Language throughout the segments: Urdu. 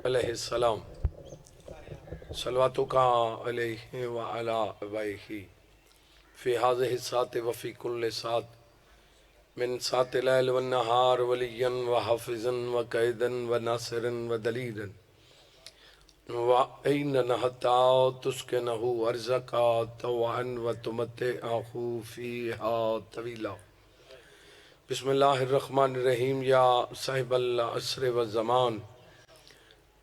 علیہ السلام صلواتک علیہ وعلی آبائہ فی هذه الساعة وفی کل ساعة من ساعة الليل والنهار وليا وحافظا وقائدا وناصرا ودليلا وأين حتى تسكنه أرزقا طوعا وتمتعه فيها طويلا. بسم اللہ الرحمن الرحیم. یا صاحب العصر والزمان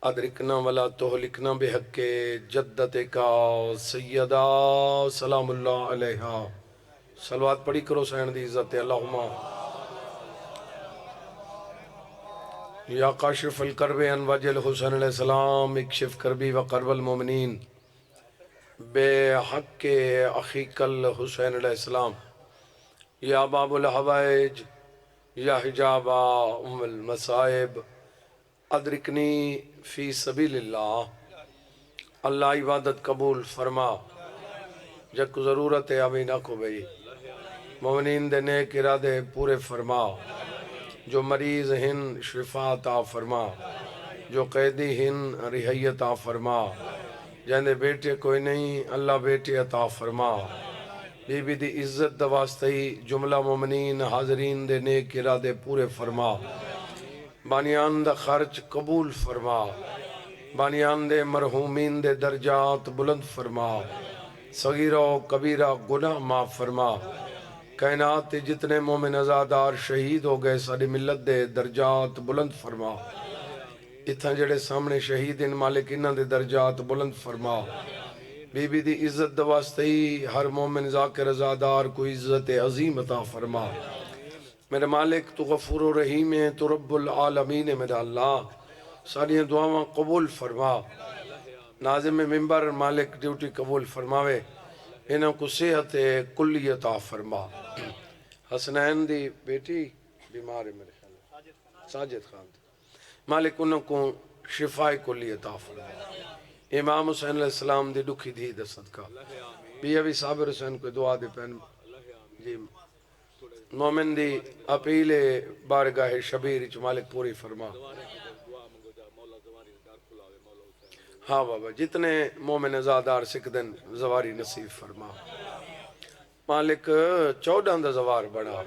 ادرکنا ولا تہلکنا بحق جدتک سیدہ سلام اللہ علیہا. صلوات پڑھی کرو سین دی عزت. اللہم یا کاشف الکرب ان وجہ الحسن علیہ السلام اکشف کربی وقرب المومنین بے حق اخیق الحسین علیہ السلام. یا باب الحوائج یا حجاب ام المصائب ادرکنی فی سبیل اللہ. اللہ عبادت قبول فرما. جب ضرورت ہے ابھی نہ کو بھئی مومنین دے نیک ارادے پورے فرما. جو مریض ہن شفا عطا فرما. جو قیدی ہن رہائی عطا فرما. جہاں بیٹے کوئی نہیں اللہ بیٹے عطا فرما. بی بی دی عزت دواستی جملہ مومنین حاضرین دے نیک ارادے پورے فرما. بانیان دا خرچ قبول فرما. بانیان دے مرحومین دے درجات بلند فرما. صغیرہ و کبیرہ گناہ معاف فرما. کائنات جتنے مومن ازادار شہید ہو گئے ساری ملت دے درجات بلند فرما. اتھا جڑے سامنے شہید ان مالک انہاں دے درجات بلند فرما. بی بی دی عزت دواستی ہر مومن ذاکر ازادار کو عزت عظیم عطا فرما. میرے مالک تو غفور و رحیم ہے، تو رب العالمین ہے میرا اللہ. ساری دعاواں قبول فرما. ناظم ممبر مالک ڈیوٹی قبول فرماوے. انہوں کو صحت کلی عطا فرما. حسنین دی بیٹی بیمار ہے میرے خیال ساجد خان دی. مالک انہوں کو شفاء کلی عطا فرما. امام حسین علیہ السلام دی دکھی دی دے صدقہ. بی ابھی صابر حسین کو دعا دے پہن جی مومن دی اپیل بارگاہ شبیر چ مالک پوری فرما. ہاں بابا جتنے مومن ازادار سکدن زواری نصیب فرما. مالک 14 دا زوار بڑھا.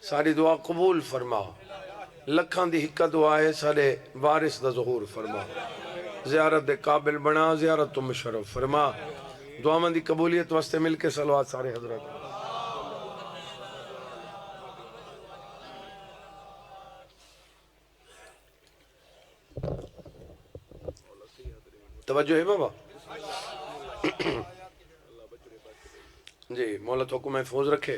ساری دعا قبول فرما. لکھاں دی ہکا دعا ہے سارے وارث دا ظہور فرما. زیارت دے قابل بنا زیارت تم شرف فرما. دعا دی قبولیت واسطے مل کے صلوات سارے حضرت. توجہ ہے بابا جی. مولا تو کو محفوظ رکھے.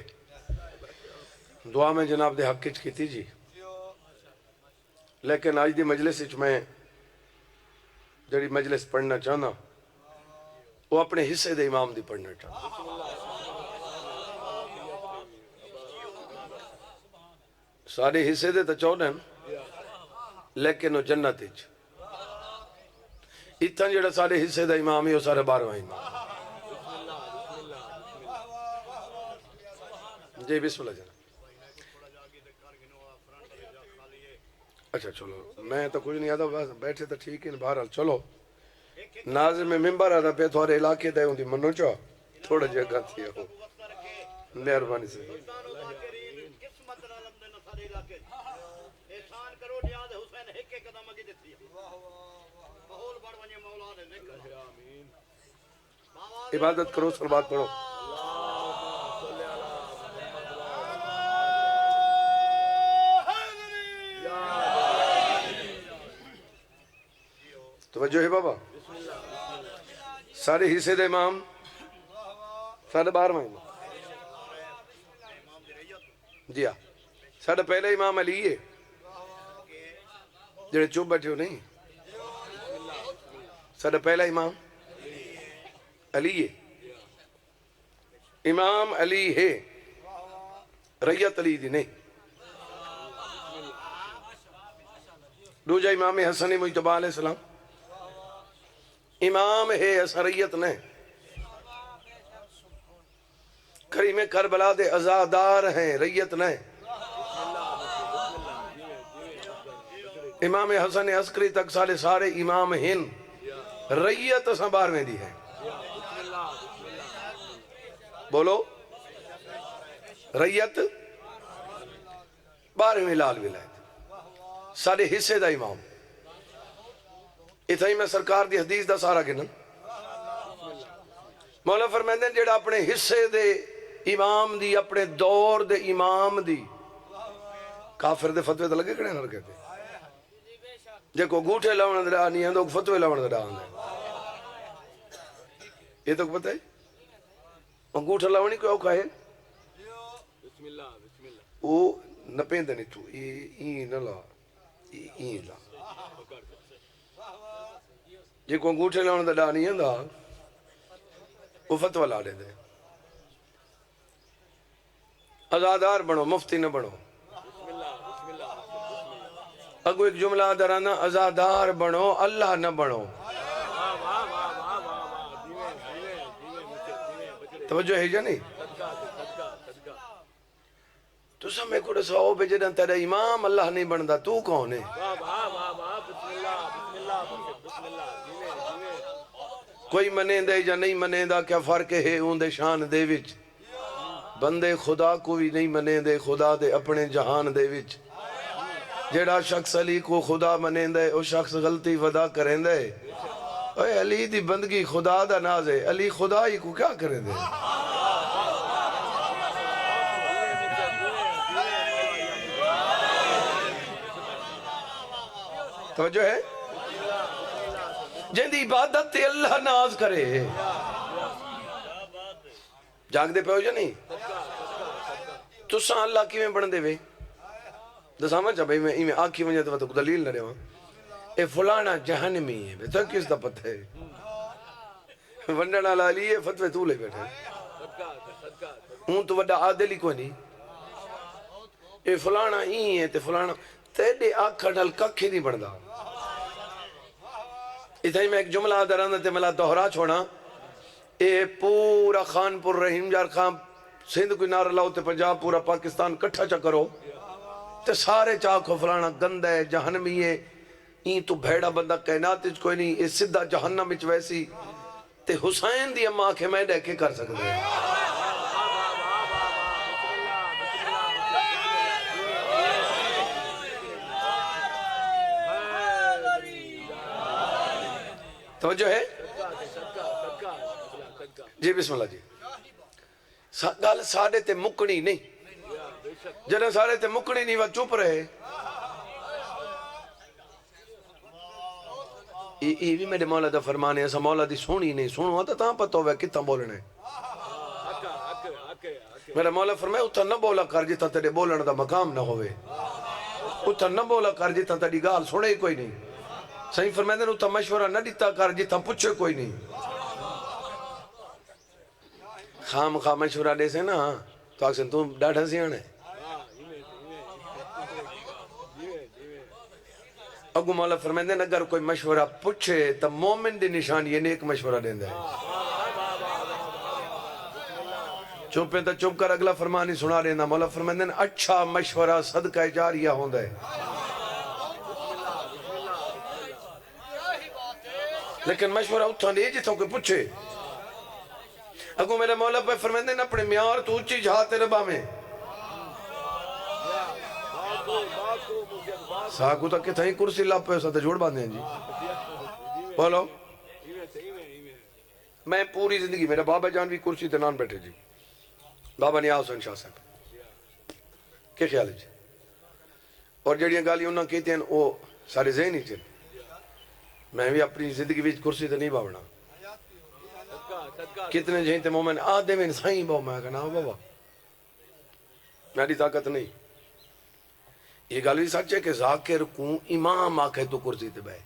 دعا میں جناب دے حق کی تھی جی. لیکن آج دی مجلس میں جڑی مجلس پڑھنا چاہنا وہ اپنے حصے دے امام دی پڑھنا چاہنا. سارے حصے دے تو چاہنا لیکن وہ جنت اچ اتنا جڑا سارے حصے دا امام ہی وہ سارے 12واں امام. جی بسم اللہ جناب. اچھا چلو میں تو کچھ نہیں آتا بیٹھے تو ٹھیک ہے بہرحال چلو. ناظم ممبر آتا پہ تھوڑے علاقے دے ہوں دی منو چاہ تھوڑا جگہ تھی ہو مہربانی سے. عبادت کرو صلوات پڑھو. توجہ ہے بابا. سارے حصے دے امام ساڑھے 12واں امام جی ہاں. ساڑھے پہلے امام علی ہے جڑے چوب بیٹھے ہو نہیں. ساڑھے پہلا امام علی ہے. امام علی ہے ریت علی دی نہیں. دوجہ امام حسن مجتبی علیہ السلام امام ہے اثریت نے. کریم کربلا دے ازادار ہیں ریت نے. امام حسن عسکری تک سارے امام ہیں، ریت اساں 12ویں دی ہے، بولو ریت 12ویں لال ولایت سارے حصے دا امام۔ اتھائی میں سرکار دی حدیث دا سارا گنن، مولا فرمیندے جیڑا اپنے حصے دے امام دی، اپنے دور دے امام دی، کافر دے فتوے تے لگے کھڑے نہ کہتے جے کو گوٹھے لاؤن دا نہیں ہے تو فتوے لاؤن دا ہے، یہ تو پتہ ہے انگوٹھا لاؤنی کوئی اوکھا ہے، وہ نپین دے نہیں تو این نہ لا این لا، جے کو انگوٹھے لاؤن دا نہیں ہے دا وہ فتوہ لا دے دے۔ ازادار بنو، مفتی نہ بنو۔ اگو ایک جملہ درانا، ازادار بنو اللہ نہ بنو۔ توجہ ہے جا نہیں؟ تو سمیں کو رسواؤ پہ جدن تیرا امام اللہ نہیں بندہ، تو کون ہے؟ کوئی منین دے یا نہیں منین دا کیا فرق ہے ان دے شان دے وچ؟ بندے خدا کو بھی نہیں منین دے، خدا دے اپنے جہان دے وچ۔ جیڑا شخص علی کو خدا منین دے، وہ شخص غلطی ودا کریں دے۔ اے علی دی بندگی خدا دا ناز ہے، علی خدا ہی کو کیا کریں دے؟ توجہ ہے؟ جن دی عبادت تے اللہ ناز کرے، جاگ دے پہ ہو جا نہیں؟ تو ساں اللہ کی میں بڑھن دے وے دسامہ چاہ بھئی میں آنکھی ونجا تو تو دلیل نہ رہے ہوں، اے فلانا جہنمی ہے، بے تو کس دا پتہ ہے؟ ونڈنا لالی ہے، فتوے تو لے بیٹھے ہوں تو وڈا عادل ہی کوئی نہیں، اے فلانا ہی ہے تے فلانا تیرے آنکھا ڈھل ککھی نہیں بڑھدا۔ اتھائی میں ایک جملہ آدھرانا تے ملا دہرا چھوڑا، اے پورا خان پور رحیم جار خان سندھ کوئی نار لاؤ تے پنجاب پورا پاکستان کٹھا چا کرو تے سارے چاکو فلانا گند ہے، جہنمی ہے، این تو بھیڑا بندہ کائنات اچ کوئی نہیں، اے صدہ جہنم اچ ویسی تے حسین دی اماں کے میں ڈے کے کر سکتے ہیں۔ توجہ ہے؟ جی بسم اللہ جی۔ گل ساڑے تے مکڑی نہیں، جنہیں ساڑے تے مکڑی نہیں وہ چپ رہے۔ یہ بھی میرے مولا دا فرمانے ایسا مولا دی سونی نہیں، سونو آتا تاں پتہ ہوئے کتنا بولنے۔ میرا مولا فرمائے اتھا نہ بولا کر جتا تیرے بولن دا مقام نہ ہوئے، اتھا نہ بولا کر جتا تیری گال سنے کوئی نہیں، صحیح فرمائے دن اتھا مشورہ نہ دیتا کر جتا پوچھے کوئی نہیں۔ خام خام مشورہ دے سے نا تو آکسن تو ڈاڑھا سیانے اگو مولا فرمائے دن اگر کوئی مشورہ پوچھے تو مومن دی نشان یہ نیک مشورہ دیں دے، چوپیں تا چوپ کر اگلا فرمانی سنا رہے نا۔ مولا فرمائے دن اچھا مشورہ صدقہ جاریہ ہوں دے، لیکن مشورہ اتھا نہیں جتوں کوئی پوچھے۔ اگو میرے مولا پہ فرمائے دن اپنے میار تو اچھی جہاتے ربا میں ساکو تک کتھائیں کرسی لاپ پہ ساتھ جوڑ باندھیں جی بولو۔ میں پوری زندگی میرا بابا جان بھی کرسی تنان بیٹھے جی، بابا نیاز حسین شاہ صاحب کیا خیال ہے جی؟ اور جڑیاں گالی انہوں کہتے ہیں وہ سارے ذہن ہی چل، میں بھی اپنی زندگی بھی کرسی تے نہیں باونا۔ کتنے جہیں تے مومن آدھے میں سائیں باو، میں کہنا بابا میری طاقت نہیں۔ یہ گل بھی سچ ہے کہ ذاکر کو امام آکھے تو کرسی تے بے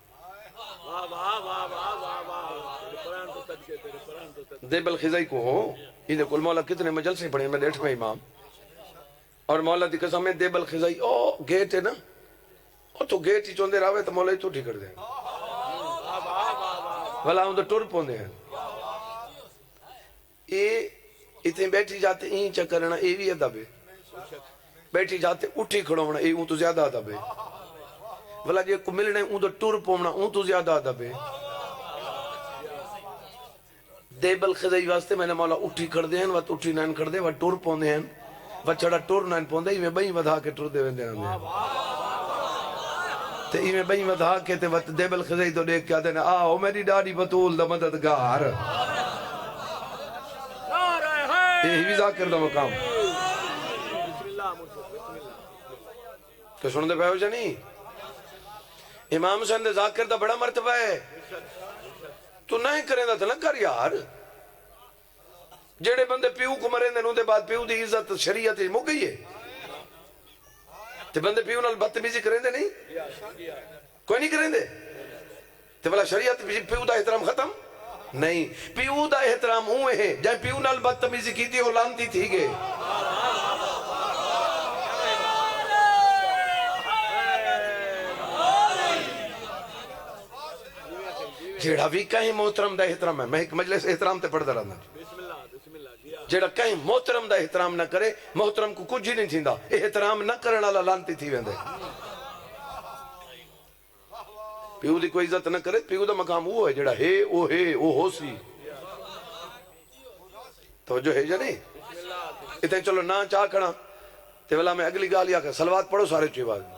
دے بالخزائی کو ہو، انہیں کل مولا کتنے مجلسیں پڑھیں میں ڈیٹھ میں امام، اور مولا دی قسم میں دے بالخزائی او گیٹ ہے نا، او تو گیٹ ہی چوندے راوے تو مولا ہی تو ٹھیک کر دیں بھلا ہوں تو ٹور پوندے ہیں۔ یہ اتنے بیٹھی جاتے این چکرنا یہ بھی ادب ہے، بیٹھی جاتے اٹھی کھڑا ہونا یہ تو زیادہ ادب ہے۔ بلا جے کو ملنے اون تو ٹور پومنا اون تو زیادہ ادب ہے دیبل خزائی واسطے میں نے مولا اٹھی کر دے ہیں وقت اٹھی نائن کر دے وقت ٹور پوندے ہیں وقت چھڑا ٹور نائن پوندے ہی میں بہی ودھا کے ٹور دے ویندے ہیں تے ہی میں بہی ودھا کے تے وقت دیبل خزائی تو دیکھ کے آتے ہیں آؤ میری ڈاڑی بطول دا مددگار یہ بھی ذاکر دا مقام کہ سن دے پہ ہو جا نہیں امام حسین دے ذاکر دا بڑا مرتبہ ہے تو نہیں کریں دا تھا کر یار جڑے بندے پیو کو مریں دے نوں دے بعد پیو دی عزت شریعت مو گئی ہے تے بندے پیو نال بدتمیزی کریں دے نہیں کوئی نہیں کریں دے تے بلا شریعت پیو دا احترام ختم نہیں پیو دا احترام ہوئے ہیں جائے پیو نال بدتمیزی کی تھی وہ لانتی تھی گے جیڑا بھی کہیں محترم دا احترام ہے میں ایک مجلس احترام تے پڑھ رہا جیڑا کہیں محترم دا احترام نہ کرے محترم کو کچھ ہی نہیں تھیندا احترام نہ کرنا اللہ لانتی تھی ویندے پیو دی کوئی عزت نہ کرے پیو دا مقام وہ ہے جیڑا ہے وہ ہو سی توجہ ہے جا نہیں اتنے چلو نہ چاہ کھڑا تے والا میں اگلی گالیا کہ صلوات پڑھو سارے چوئی بات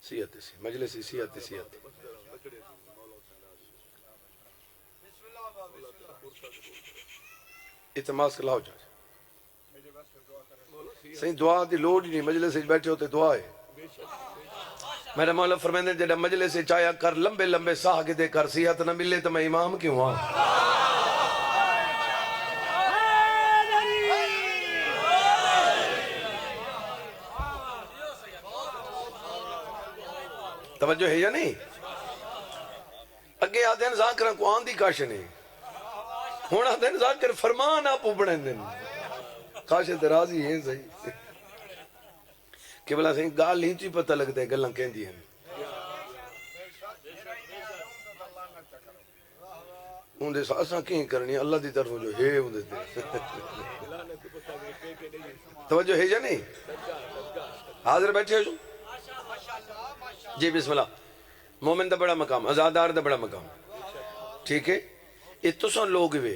سیاتی مجلسی سیاتی اتماس کلا ہو جائے صحیح دعا دی لوڑ نہیں مجلس بیٹھے ہوتے دعا ہے میرے مولا فرمیندے جڑا مجلس چاہیا کر لمبے لمبے ساہ کے دے کر صحت نہ ملے تو میں امام کیوں ہاں توجہ ہے یا نہیں اگے آدھے ذاکرہ کو آن دی کاش نہیں ہونا آدھے ذاکر فرمان آپ اپنے دن کاش درازی ہیں صحیح کہ بلا صحیح گال نہیں چی پتہ لگتا ہے گلن کہیں دی ہیں ان دے ساساں کہیں کرنی اللہ دی طرف جو ہے ان دے توجہ ہے یا نہیں حاضر بیٹھے ہو جی بسم اللہ مومن دا بڑا مقام ازادار دا بڑا مقام ٹھیک ہے یہ تو سن لوگ وے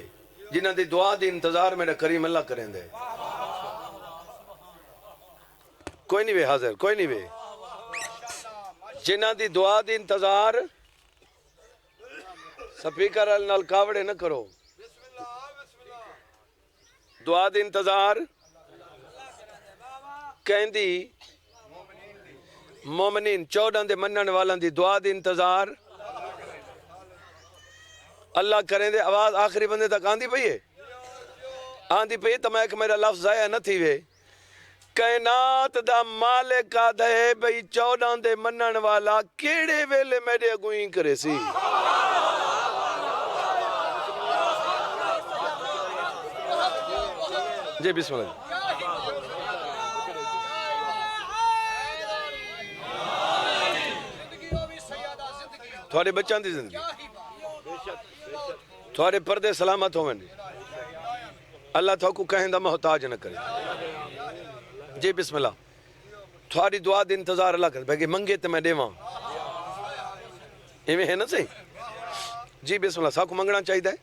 جنہ دی دعا دی انتظار میرا کریم اللہ کریں دے کوئی نہیں وے حاضر کوئی نہیں وے جنہ دی دعا دی انتظار سپیکر النال کاوڑے نہ کرو دعا دی انتظار کہیں دی مومنین 14 دے منن والن دی دعا دی انتظار اللہ کریں دے آواز آخری بندے تک آندھی پئیے آندھی پئیے تو میں ایک میرا لفظ ضائع نہ تھی وے کائنات دا مالک آدھے بھئی 14 دے منن والا کیڑے ویلے میرے اگوئیں کرے سی جی بسم اللہ تھوڑے بچان دی زندگی تھوڑے پردے سلامت ہوئے اللہ تھوڑے کو کہیں دا محتاج نہ کرے جی بسم اللہ تھوڑی دعا دی انتظار اللہ کرے بھائی منگے تے میں دیواں ایویں ہے نا صحیح جی بسم اللہ ساکو منگنا چاہیے دے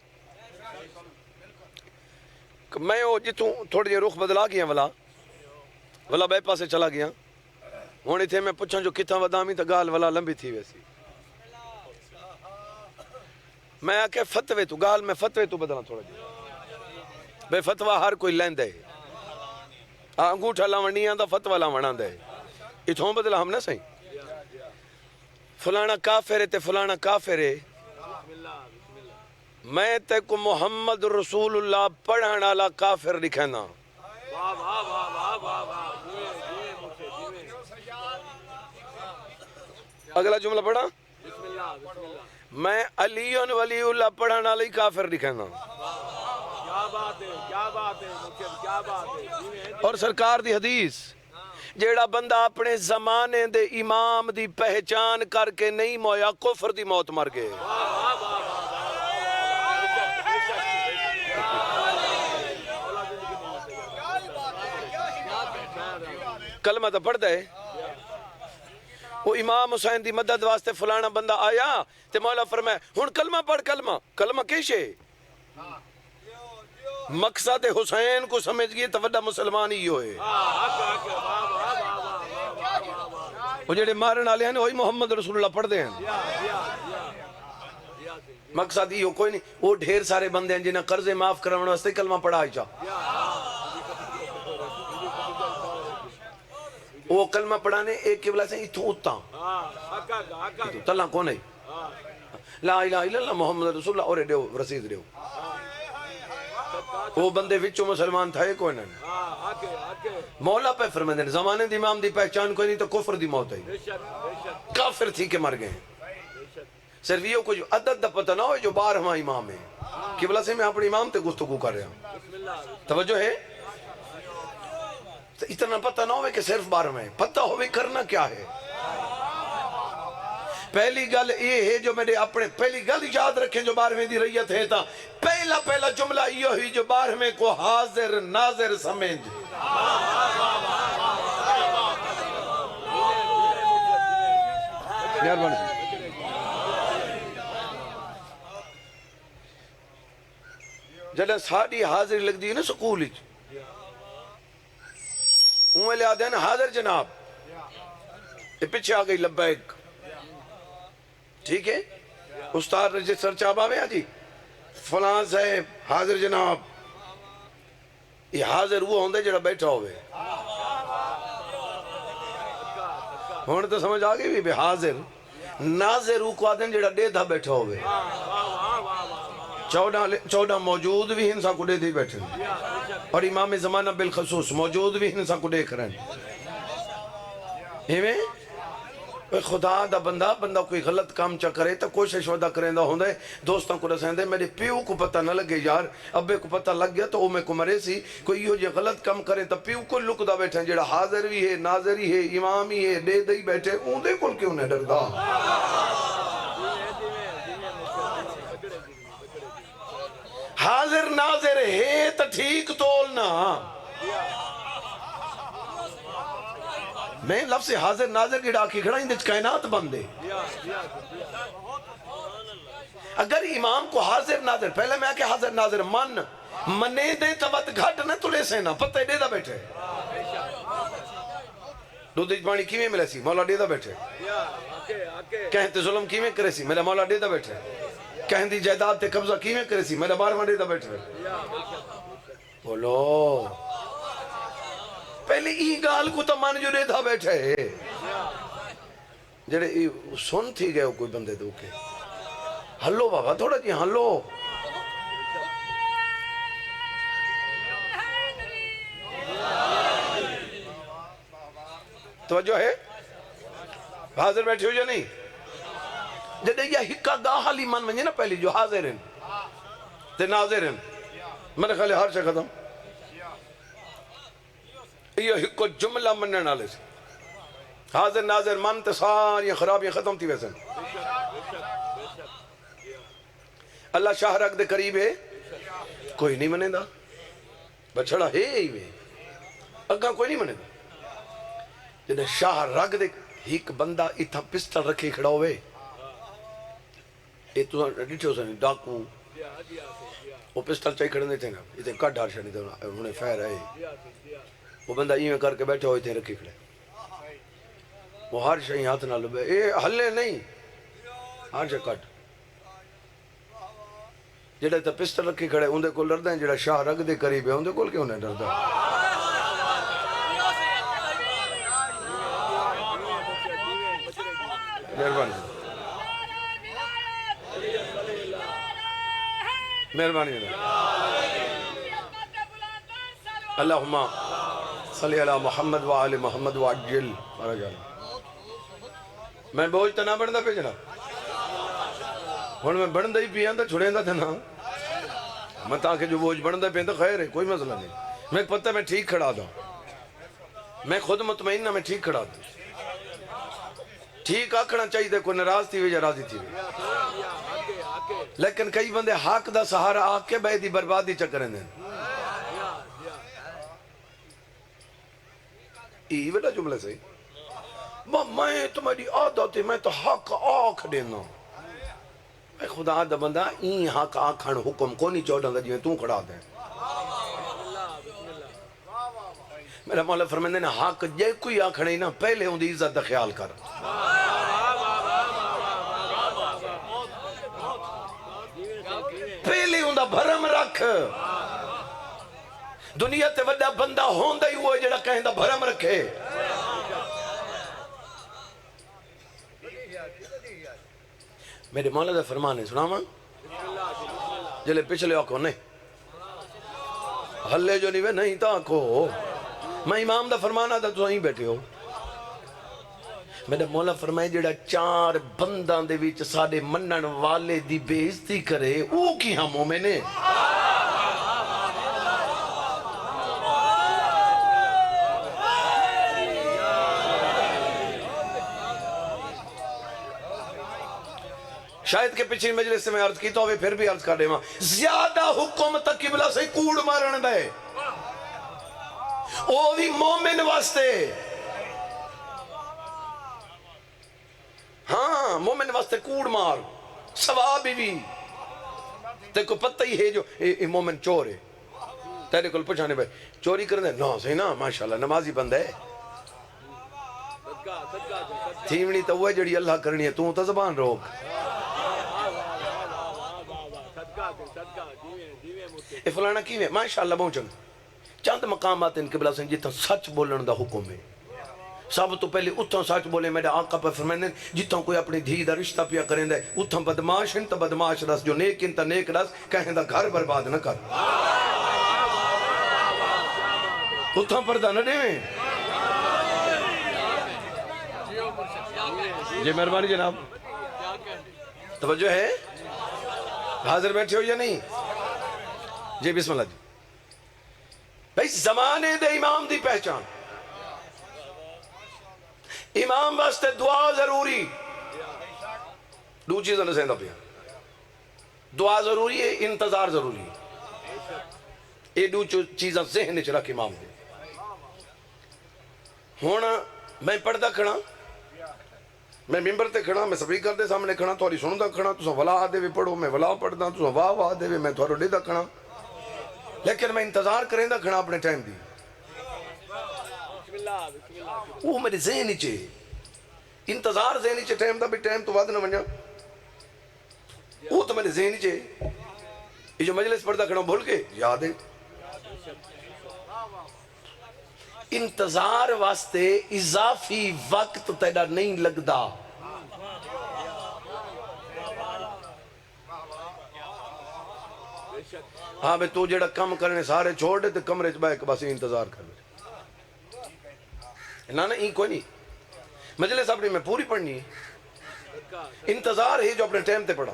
میں وہ جتوں تھوڑی جی رخ بدلا گیا ولا بے پاسے چلا گیا ہونے تھے میں پوچھاں جو کتھاں ودامی تا گال ولا لمبی تھی ویسی میں آکے فتوے تو گال میں فتوے تو بدلا تھوڑا جی بے فتوہ ہر کوئی لین دے انگوٹھا لاونی آندہ فتوہ لاونا دے اتھوں بدلا ہم نہ صحیح فلانا کافر ہے تے فلانا کافر ہے میں تے کو محمد رسول اللہ پڑھانا اللہ کافر لکھنا اگلا جملہ پڑھا میں علی ولی اللہ پڑھانا اللہ کافر لکھنا اور سرکار دی حدیث جیڑا بندہ اپنے زمانے دے امام دی پہچان کر کے نہیں مویا کفر دی موت مر گئے کلمہ تو پڑھ دے وہ امام حسین دی مدد واسطے فلانا بندہ آیا تے مولا فرمائے ہن کلمہ پڑھ کلمہ کیشے مقصد حسین کو سمجھ گئے تو وڈا مسلمان ہی ہوئے وہ جڑے مارن والے ہیں وہی محمد رسول اللہ پڑھ دے ہیں مقصد ہی ہو کوئی نہیں وہ ڈھیر سارے بندے ہیں جنہیں قرض معاف کرنے واسطے کلمہ پڑھا جا وہ کلمہ پڑھانے ایک قبلہ سے اتھوں اتاں تلہ کون ہے لا الہ الا اللہ محمد رسول اللہ اور دیو رسید دیو وہ بندے وچوں مسلمان تھے کوئی نہیں مولا پہ فرمائے زمانے دی امام دی پہچان کوئی نہیں تو کفر دی موت ہے کافر تھی کہ مر گئے صرف یہ کچھ عدد دا پتہ نہ ہو جو 12واں امام ہے قبلہ سے میں اپنے امام تے گفتگو کر رہا ہوں توجہ ہے اتنا پتہ نہ ہوئے کہ صرف 12واں ہے پتہ ہوئے کرنا کیا ہے پہلی گل یہ ہے جو میرے اپنے پہلی گل یاد رکھیں جو 12ویں دی ریت ہے تا پہلا جملہ یہ ہوئی جو 12ویں کو حاضر ناظر سمجھ جڑا ساڑی حاضر لگ دی نا سکول انہیں لے آدھے نا حاضر جناب یہ پیچھے آ گئی لبیک ٹھیک ہے استاد رجسٹر چاپ آوے ہاں جی فلان صاحب حاضر جناب یہ حاضر وہ ہوندے جڑا بیٹھا ہوئے ہونے تو سمجھ آگئی بھی حاضر ناظر وہ کو آدھیں جڑا دے تھا بیٹھا ہوئے 14 موجود بھی ہنسا کو دے دی بیٹھے اور امام زمانہ بالخصوص موجود بھی ہنسا کو دیکھ رہے ہیں خدا دا بندہ کوئی غلط کام چا کرے تو کوشش ودا کریں دا ہوندے دوستان کو رسیں دے میرے پیو کو پتہ نہ لگے یار ابے کو پتہ لگ گیا تو او میں کو مرے سی کوئی یہ غلط کام کرے تو پیو کو لک دا بیٹھے جڑا حاضر بھی ہے ناظر ہی ہے امام ہی ہے دے دے بیٹھے اون دے کل کیوں نہیں ڈر دا حاضر ناظر ہے تو ٹھیک تولنا میں لفظ حاضر ناظر کی ڈاکی کھڑا ہی دچ کائنات بندے اگر امام کو حاضر ناظر پہلے میں کہ حاضر ناظر منے دے تبت گھٹ نہ تلے سے نہ پتہ دے دا بیٹھے دو دیج بانی کیویں ملے سی مولا دے دا بیٹھے کہتے ظلم کیویں کرے سی میرا مولا دے دا بیٹھے کہیں دی جائیداد تے قبضہ کیویں کرے سی میرا 12واں دے دا بیٹھے بولو پہلے ای گال کو تو مان جو دے تھا بیٹھے جڑے سن تھی گئے کوئی بندے دو کے ہلو بابا تھوڑا جی ہلو توجہ ہے حاضر بیٹھے ہو یا نہیں جڑے یہ ہکا گاہ حالی من منجے نا پہلی جو حاضر ہیں تے ناظر ہیں میرے خیال ہر شے ختم یہ ہکو جملہ مننے نالے سے حاضر ناظر من تے ساری خرابیاں ختم تھی ویسے اللہ شاہ رگ دے قریب ہے کوئی نہیں منے دا بچڑا ہے ہی میں اگاں کوئی نہیں منے دا جنہیں شاہ رگ دے ایک بندہ اتھا پسٹل رکھے کھڑا ہوئے یہ تو ڈیٹھے سے ڈاکو وہ پسٹل چاہی کھڑنے تھے نا اتنے کٹ ڈار شانی تھے انہیں فیر آئے وہ بندہ ایویں کر کے بیٹھے ہوئے تھے رکھے کھڑے وہ ہر شئی ہاتھ نہ لبے اے ہلے نہیں ہر شئی کٹ جڑے تا پسٹل رکھے کھڑے اندھے کو لڑ دیں جڑا شاہ رگ دے قریب ہے اندھے کو کیوں نہیں ڈر دا مہربانی مہربانی اللہم صلی علی محمد وآل محمد وعجل میں بوجھ تا نہ بڑھنا پہ جناب ہون میں بڑھنا ہی پیاں تا چھوڑیں دا تھا نا میں تاکہ جو بوجھ بڑھنا پہ تو خیر ہے کوئی مسئلہ نہیں میں پتہ میں ٹھیک کھڑا دا میں خود مطمئن نہ میں ٹھیک کھڑا دوں ٹھیک آکھنا چاہیے کوئی ناراض تھی یا راضی تھی لیکن کئی بندے حق دا سہارا آ کے بے دی بربادی چکریں دیں یہ بڑا جملہ صحیح میں تمہاری عادت ہے میں تو حق آکھ دینا اے خدا دا بندہ این حق آکھن حکم کو نہیں چوڑا دا جی تو کھڑا دیں میرا مولا فرمائندے نے حق جے کوئی آکھنے نا پہلے ہوں دی عزت دا خیال کر پہلے ہوں دا بھرم رکھ دنیا تے وڈا بندہ ہوندہ ہی وہ جڑا کہیں دا بھرم رکھے میرے مولا دا فرمانے سنا ماں جلے پچھلے آکھو نہیں ہلے جو نہیں وے نہیں تا آکھو میں امام دا فرمانا دا تو ہی بیٹھے ہو میرے مولا فرمائے جڑا چار بندان دے ویچ ساڑے منن والے دی بےعزتی کرے او کی ہم مومنے شاید کے پچھلی مجلس سے میں عرض کی تو ہوئے پھر بھی عرض کر دے ماں زیادہ حکم تک قبلہ سے کوڑ مارن دے او بھی مومن واسطے ہاں مومن واسطے کوڑ مار ثواب بھی تے کو پتہ ہی ہے جو مومن چور ہے تیرے کل پچھانے بھائی چوری کرنے نا صحیح نا ماشاءاللہ نمازی بند ہے تھیمنی تو وہ جڑی اللہ کرنی ہے تو تا زبان روک اے فلانا کیویں ماشاءاللہ بہت چنگ چند مقامات ان قبلہ سے جتنا سچ بولن دا حکم ہے سب تو پہلے اتھا سچ بولے میرے آقا پر فرمائنے جتنا کوئی اپنی دھی دا رشتہ پیا کریں دے اتھا بدماش ان تا بدماش رس جو نیک ان تا نیک رس کہیں دا گھر برباد نہ کر اتھا پردہ نہ دے میں یہ مہربانی جناب توجہ ہے حاضر بیٹھے ہو یا نہیں جی بسم اللہ جی بھئی زمانے دے امام دی پہچان امام واسطے دعا ضروری دو چیزیں نے سہندہ پیا دعا ضروری ہے انتظار ضروری ہے یہ دو چیزیں ذہن چ رکھ امام دے ہونا میں پردہ کھڑا میں ممبر تے کھڑا میں سپیکر دے سامنے کھڑا تواری سنوں کھڑا تو ولا آدھے بھی پڑھو میں ولا پڑھدا تو واہ آدھے بھی میں تھوڑا ڈیدہ کھڑا لیکن میں انتظار کریں دا کھڑا اپنے ٹائم دی وہ میرے ذہنی چے انتظار ذہنی چے ٹائم دا بھی ٹائم تو وعد نہ ونجا وہ تو میرے ذہنی چے یہ جو مجلس پڑھدا کھڑا بھول کے یاد ہے انتظار واسطے اضافی وقت تیرا نہیں لگدا ہاں میں تو جڑا کم کرنے سارے چھوڑ دے تو کمرے چ بیٹھ کے بس انتظار کر نہ ای کوئی نہیں مجلس اپنی میں پوری پڑھنی ہے انتظار ہی جو اپنے ٹائم تے پڑھا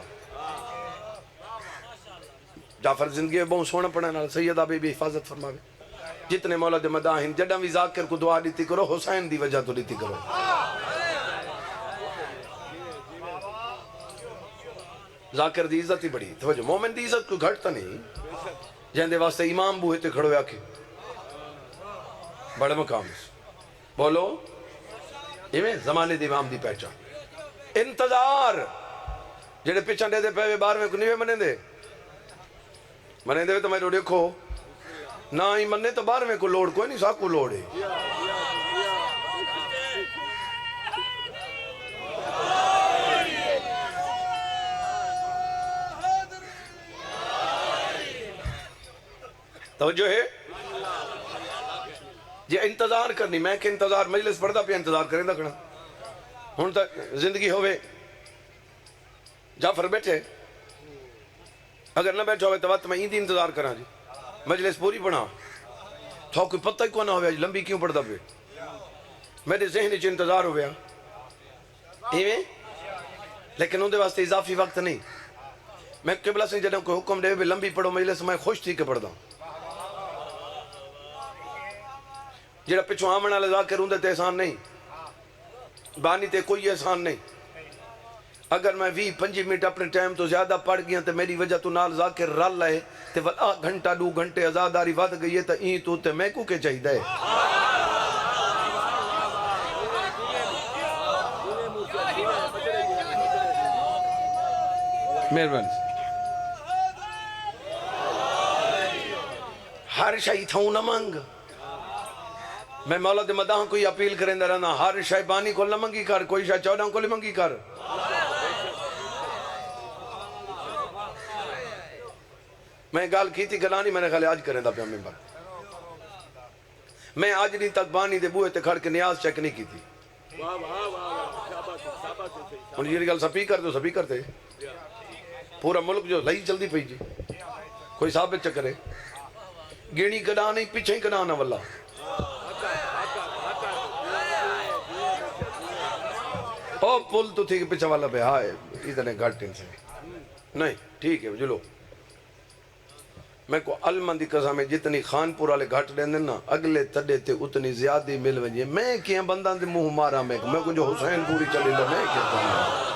جعفر زندگی میں بہت سونا پڑھا سیدہ بی بی حفاظت فرماوے جتنے مولا دے مداحن جڑا بھی ذاکر کو دعا دیتی کرو حسین دی وجہ تو دیتی کرو ذاکر دی عزت ہی بڑی توجہ مومن دی عزت کوئی گھٹتا نہیں جہاں دے واسطے امام بوہے تے کھڑو آکے بڑے مقام بولو یہ میں زمانے دی امام دی پہچان انتظار جڑے پچھن دے دے پہوے بار میں کو نہیں منے دے تو میں رو دیکھو نہ ہی مننے تو بار میں کو لوڑ کوئی نہیں ساکو لوڑ ہے توجہ ہے یہ انتظار کرنی میں کہ انتظار مجلس پڑھتا پہ انتظار کریں دا کھڑا ہون تک زندگی ہوئے جعفر بیٹھے اگر نہ بیٹھا ہوئے تو وقت میں ہی انتظار کرا جی مجلس پوری پڑھا تو کوئی پتہ ہی کون ہویا جی لمبی کیوں پڑھتا پہ میرے ذہن چ انتظار ہو گیا ایویں لیکن ان دے واسطے اضافی وقت نہیں میں قبلہ سے جنہوں کوئی حکم دے لمبی پڑھو مجلس میں خوش تھی کہ پڑھتا جڑا پچھو آمن والے ذاکر ہوں تے احسان نہیں، بانی تے کوئی احسان نہیں۔ اگر میں 20-25 منٹ اپنے ٹائم تو زیادہ پڑھ گیا تے میری وجہ تو نال ذاکر رل لائے تے ولا گھنٹہ 2 گھنٹے ازاداری ود گئی ہے تے این تو تے میں کو کے چاہیے ہے۔ مہربانی ہر شاہی تھاؤں نہ مانگ، میں مولا دے مداح کوئی اپیل کریں دا رہنا، ہر شاہ بانی کو نہ منگی کر، کوئی شاہ 14 کو لے منگی کر۔ میں گال کی تھی گلانی میں نے خیال آج کریں دا پہ ممبر، میں آج نہیں تک بانی دے بوئے تے کھڑ کے نیاز چیک نہیں کی تھی۔ انہیں یہ گل سپی کر دو سپی کرتے پورا ملک جو لئی جلدی پہی جی کوئی ثابت چکرے گینی کڑا نہیں پیچھے ہی کڑا نہ واللہ۔ او پل تو تھی کہ پیچھے والا پہ ہائے اتنے گھٹ ان سے نہیں ٹھیک ہے جلو۔ میں کو علمہ دی قسم ہے جتنی خان پورا لے گھٹ دیں نا اگلے تڑے تے اتنی زیادہ مل ونجے، میں کیا بندان دے منہ مارا میں کو جو حسین پوری چلے لے میں کیا کرنا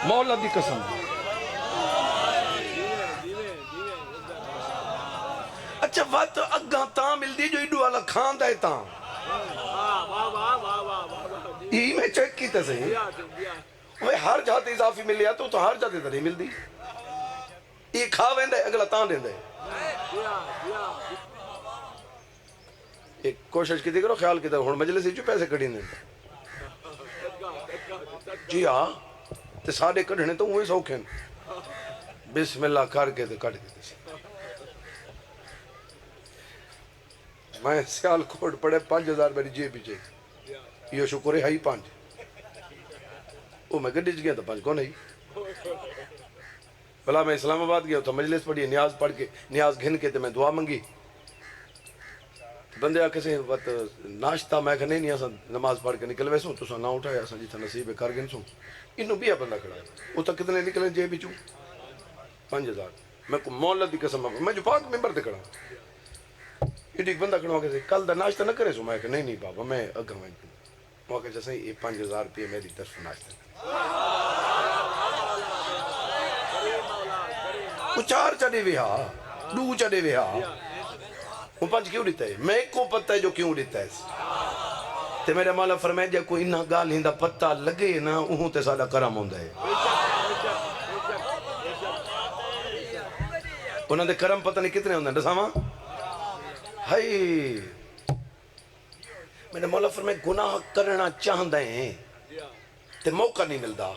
مولا دی قسم۔ اچھا وقت اگاں تاں مل دی جو ایڈو والا کھان دائے تاں یہ میں چیک کی تے صحیح وہ ہر جاتے اضافی ملیا تو ہر جاتے تے نہیں مل دی، یہ کھا ویندے اگلا تاں دیندے۔ ایک کوشش کی تھی کرو خیال کی تھی ہون مجلس ہی جو پیسے کڑی دیں جی ہاں تے ساڑھے کڑھنے تو ہوئے سوکھیں بسم اللہ کر کے تے کڑھ کے تے میں سیال کوٹ پڑے 5000 میری جے بھی چاہیے یہ شکر ہے ہی 5 وہ میں گڈیج گیا تھا 5 کو نہیں بلا میں اسلام آباد گیا تھا مجلس پڑھی نیاز پڑھ کے نیاز گھن کے تے میں دعا منگی بندے آکے سے وقت ناشتہ میں کہنے نہیں آسا نماز پڑھ کے نکل ویسوں تو سا نہ اٹھایا آسا جیتا نصیب ہے کار گن سوں انہوں بھی بندہ کھڑا ہے وہ تک کتنے نکلیں جے بھی چوں 5000 میں کو مولا دی قسم میں جو پاک ممبر تے کھڑا یہ ایک بندہ کھڑا ہوگا کل دا ناشتہ نہ کرے سو میں کہ نہیں بابا میں اگا میں موقع جیسے یہ 5000 روپے میری طرف ناشتہ وہ 4 چڑے بھی ہاں 2 چڑے بھی ہاں وہ 5 کیوں دیتا ہے میں کو پتہ ہے جو کیوں دیتا ہے تے میرے مولا فرمائے جا کوئی انہا گال ہندہ پتہ لگے نا انہوں تے سادہ کرم ہوندہ ہے انہوں دے کرم پتہ نہیں کتنے ہوندہ ہے ڈساما ہائی میرے مولا فرمائے گناہ کرنا چاہندہ ہیں تے موقع نہیں ملدا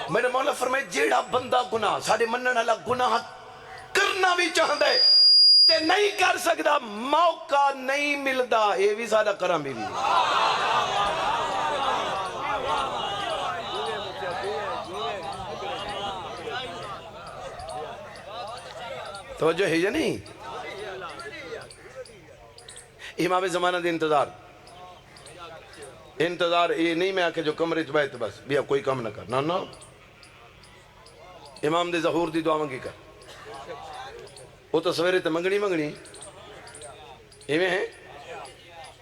میرے مولا فرمائے جیڑا بندہ گناہ ساڑھے منن اللہ گناہ کرنا بھی چاہندہ ہے تے نہیں کر سکتا موقع نہیں ملدا یہ بھی سادہ کرم بھی نہیں توجہ ہے یا نہیں امام زمانہ دے انتظار یہ نہیں میں آکے جو کمرے چ بیٹھ بس بیا کوئی کام نہ کر نا امام دے ظہور دی دعا منگی کر وہ تو سویرے تے منگنی ایویں ہیں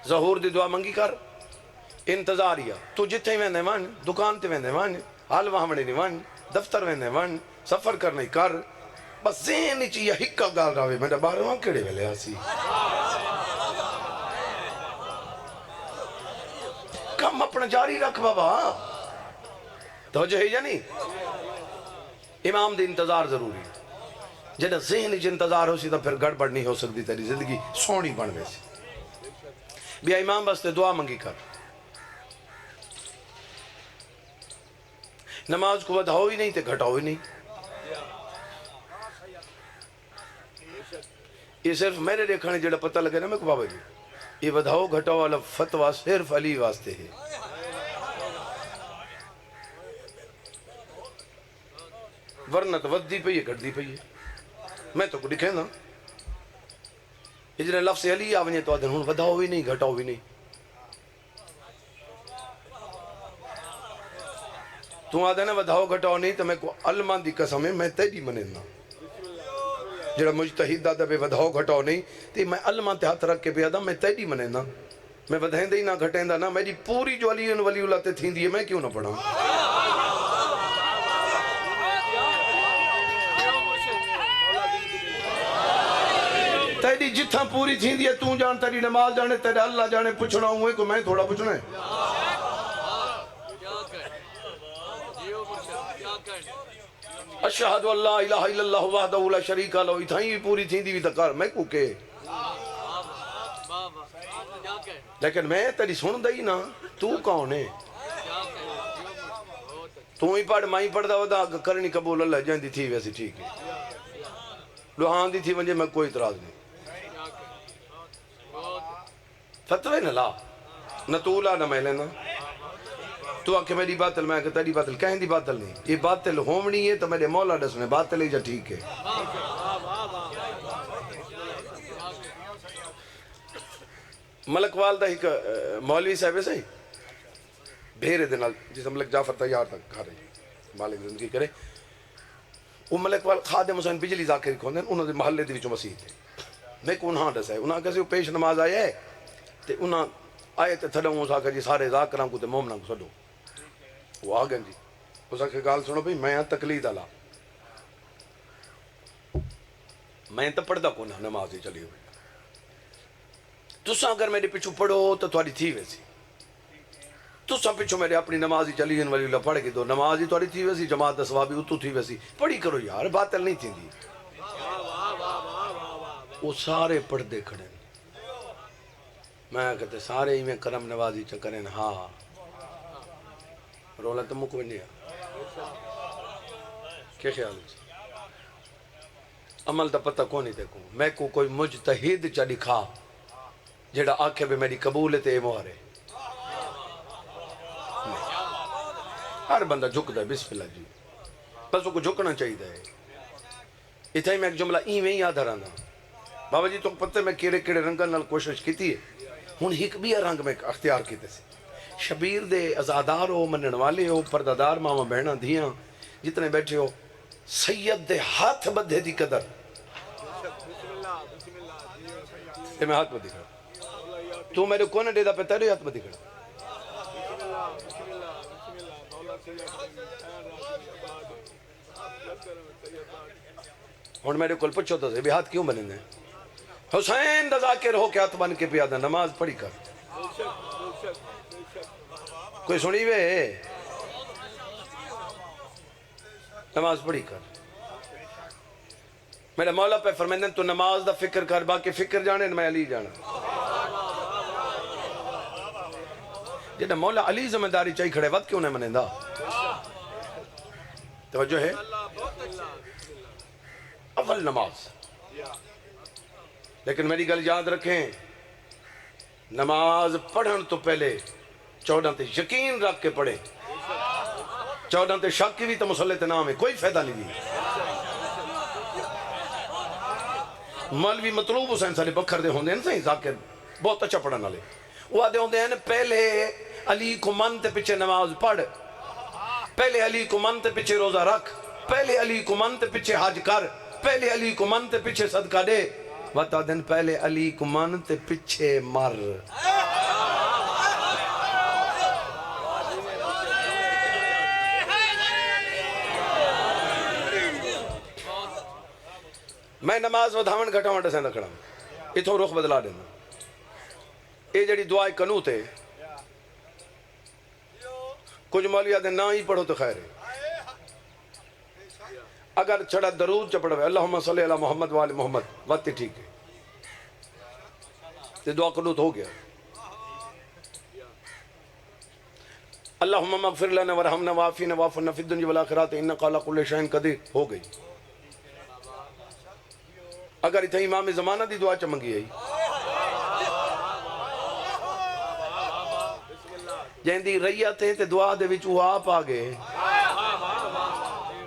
ظہور دی دعا منگی کر انتظار یا تو جتھے ہی ویندے وان دکان تے ویندے وان حال وہاں نہیں وان دفتر ویندے وان سفر کرنے کر بس ذہن چاہیے ہکا گال راوے میں باہر وہاں کڑے ویلے آسی کم اپنا جاری رکھ بابا توجہ ہے یا نہیں امام دے انتظار ضروری ہے جنہا ذہن چ انتظار ہو سی تو پھر گڑبڑ نہیں ہو سکتی تیری زندگی سونی بن ویسی بیا امام بستے دعا منگی کر نماز کو ودھاؤ ہی نہیں تے گھٹاؤ ہی نہیں یہ صرف میرے دیکھانے جڑا پتہ لگے نا میں کو بابا جی یہ ودھاؤ گھٹاؤ والا فتوہ صرف علی واسطے ہے ورنہ تو ودھی پئی ہے گھٹدی پئی ہے میں تو کو دکھیں نا اجرے لفظ علی آونے تو آدھن ہون ودھاؤ بھی نہیں گھٹاؤ بھی نہیں تو آدھے نا ودھاؤ گھٹاؤ نہیں تو میں کو علمہ دی قسم ہے میں تیری منینا جڑا مجتہد دا بے ودھاؤ گھٹاؤ نہیں تے میں علمہ تے ہاتھ رکھ کے پیا دا میں تیڈی منینا میں ودھائیں ہی نہ گھٹیں دا نا میری پوری جو علی اللہ تے تھیں دیئے میں کیوں نہ پڑھاؤں تیری جتھاں پوری تھیں دیئے تو جان تیری نماز جانے تیرے اللہ جانے پوچھنا ہوئے کو میں تھوڑا پوچھنا ہے اشہد اللہ الہ الا اللہ وحدہ لا شریک لہ اتھائیں پوری تھیں دیوی تکار میں کو کے لیکن میں تیری سن دئی نا تو کون ہے تو ہی پڑھ مائی پڑھ دا ودا کرنی قبول اللہ جائیں تھی ویسی ٹھیک ہے لوہاں دی تھی ونجے میں کوئی اعتراض نہیں فتوے نہ لا نہ تو لا نہ میں لینا تو آکے میری باطل میں آکے تیری باطل کہیں دی باطل نہیں یہ باطل ہومنی ہے تو میرے مولا ڈسنے باطل ہی جا ٹھیک ہے ملک والدہ ایک مولوی صاحب ہے صحیح بھیرے دنال جس ملک جعفر تیار تک کھا رہی مالک زندگی کرے وہ ملک وال خادم حسین بجلی ذاکر کھوندے انہوں نے محلے دی وچوں مسیح تھے میں کو انہاں دس ہے انہاں کسی پیش نماز آئے ہے تے انہاں آئے تے تھڑا ہوں ساکر جی سارے ذاکران کو تے مومنان کو سڈو وہ آگئے جی اس کے گال سنو بھئی میں تقلید اللہ میں تو پڑھدا کو نہ نماز ہی چلی ہوئی تساں اگر میرے پیچھو پڑھو تو تھوڑی تھی ویسی تساں پیچھو میرے اپنی نماز ہی چلی ولی اللہ پڑھ کے دو نماز ہی تھوڑی تھی ویسی جماعت دسوابی اتو تھی ویسی پڑھی کرو یار باطل نہیں تھی دی وہ سارے پڑھ دے کھڑے میں کہتے سارے ہی میں کرم نوازی چکریں ہاں رولا تو مکو نہیں کیا خیال ہے عمل دا پتہ کونی دیکھوں میں کو کوئی مجتہد چا دکھا جیڑا آنکھے بھی میری قبول ہے تے مہارے ہر بندہ جھک دا ہے بسم اللہ جی بس وہ کو جھکنا چاہیے ہے اتھا ہی میں ایک جملہ میں ہی یاد رہا بابا جی تو پتہ میں کیڑے کیڑے رنگن نال کوشش کیتی ہے ہن ایک بھی رنگ میں اختیار کیتے سے شبیر دے ازادار ہو منن والے ہو پردادار ماما بہنا دھیاں جتنے بیٹھے ہو سید دے ہاتھ بدھے دی قدر یہ میں ہاتھ بدھی کھڑا تو میرے کونے دے دا پہ تیرے ہاتھ بدھی کھڑا ہن میرے کل پچھو تو سے بھی ہاتھ کیوں بنیں گے حسین دا ذاکر ہو کے ہاتھ بن کے پیادہ نماز پڑھی کر کوئی سنی وے نماز پڑھی کر میرے مولا پہ فرمیندن تو نماز دا فکر کر باقی فکر جانے میں علی جانا جیدہ مولا علی ذمہ داری چاہی کھڑے وقت کیوں نہیں منیندہ توجہ ہے اول نماز لیکن میری گل یاد رکھیں نماز پڑھن تو پہلے 14 تے یقین رکھ کے پڑھے 14 تے شک کی بھی تو مسلح تے نام ہے کوئی فائدہ نہیں بھی مولوی مطلوب حسین سارے بکھر دے ہوندے ہیں صحیح ذاکر بہت اچھا پڑھنا لے وہ آدھے ہوندے ہیں پہلے علی کو من تے پیچھے نماز پڑھ پہلے علی کو من تے پیچھے روزہ رکھ پہلے علی کو من تے پیچھے حج کر پہلے علی کو من تے پیچھے صدقہ دے بتا دن پہلے علی کو من تے پیچھے مر میں نماز ودھاون گھٹاون ڈسیں رکھنا اتھوں رخ بدلا دینا یہ جڑی دعائیں کنو تے کچھ مولوی آدھے نہ ہی پڑھو تو خیر ہے اگر چھڑا درود چپڑ ہوئے اللہم صلی اللہ محمد وآل محمد وقت ٹھیک ہے یہ دعا قنوت ہو گیا اللہم مغفر لنا ورحمنا وعافینا وعفنا فی الدنیا والآخرات انکا علی کل شیء قدیر ہو گئی اگر اتھا امام زمانہ دی دعا چمنگی ہے جہن دی ریت ہے تے دعا دے وچ وہ آپ آگے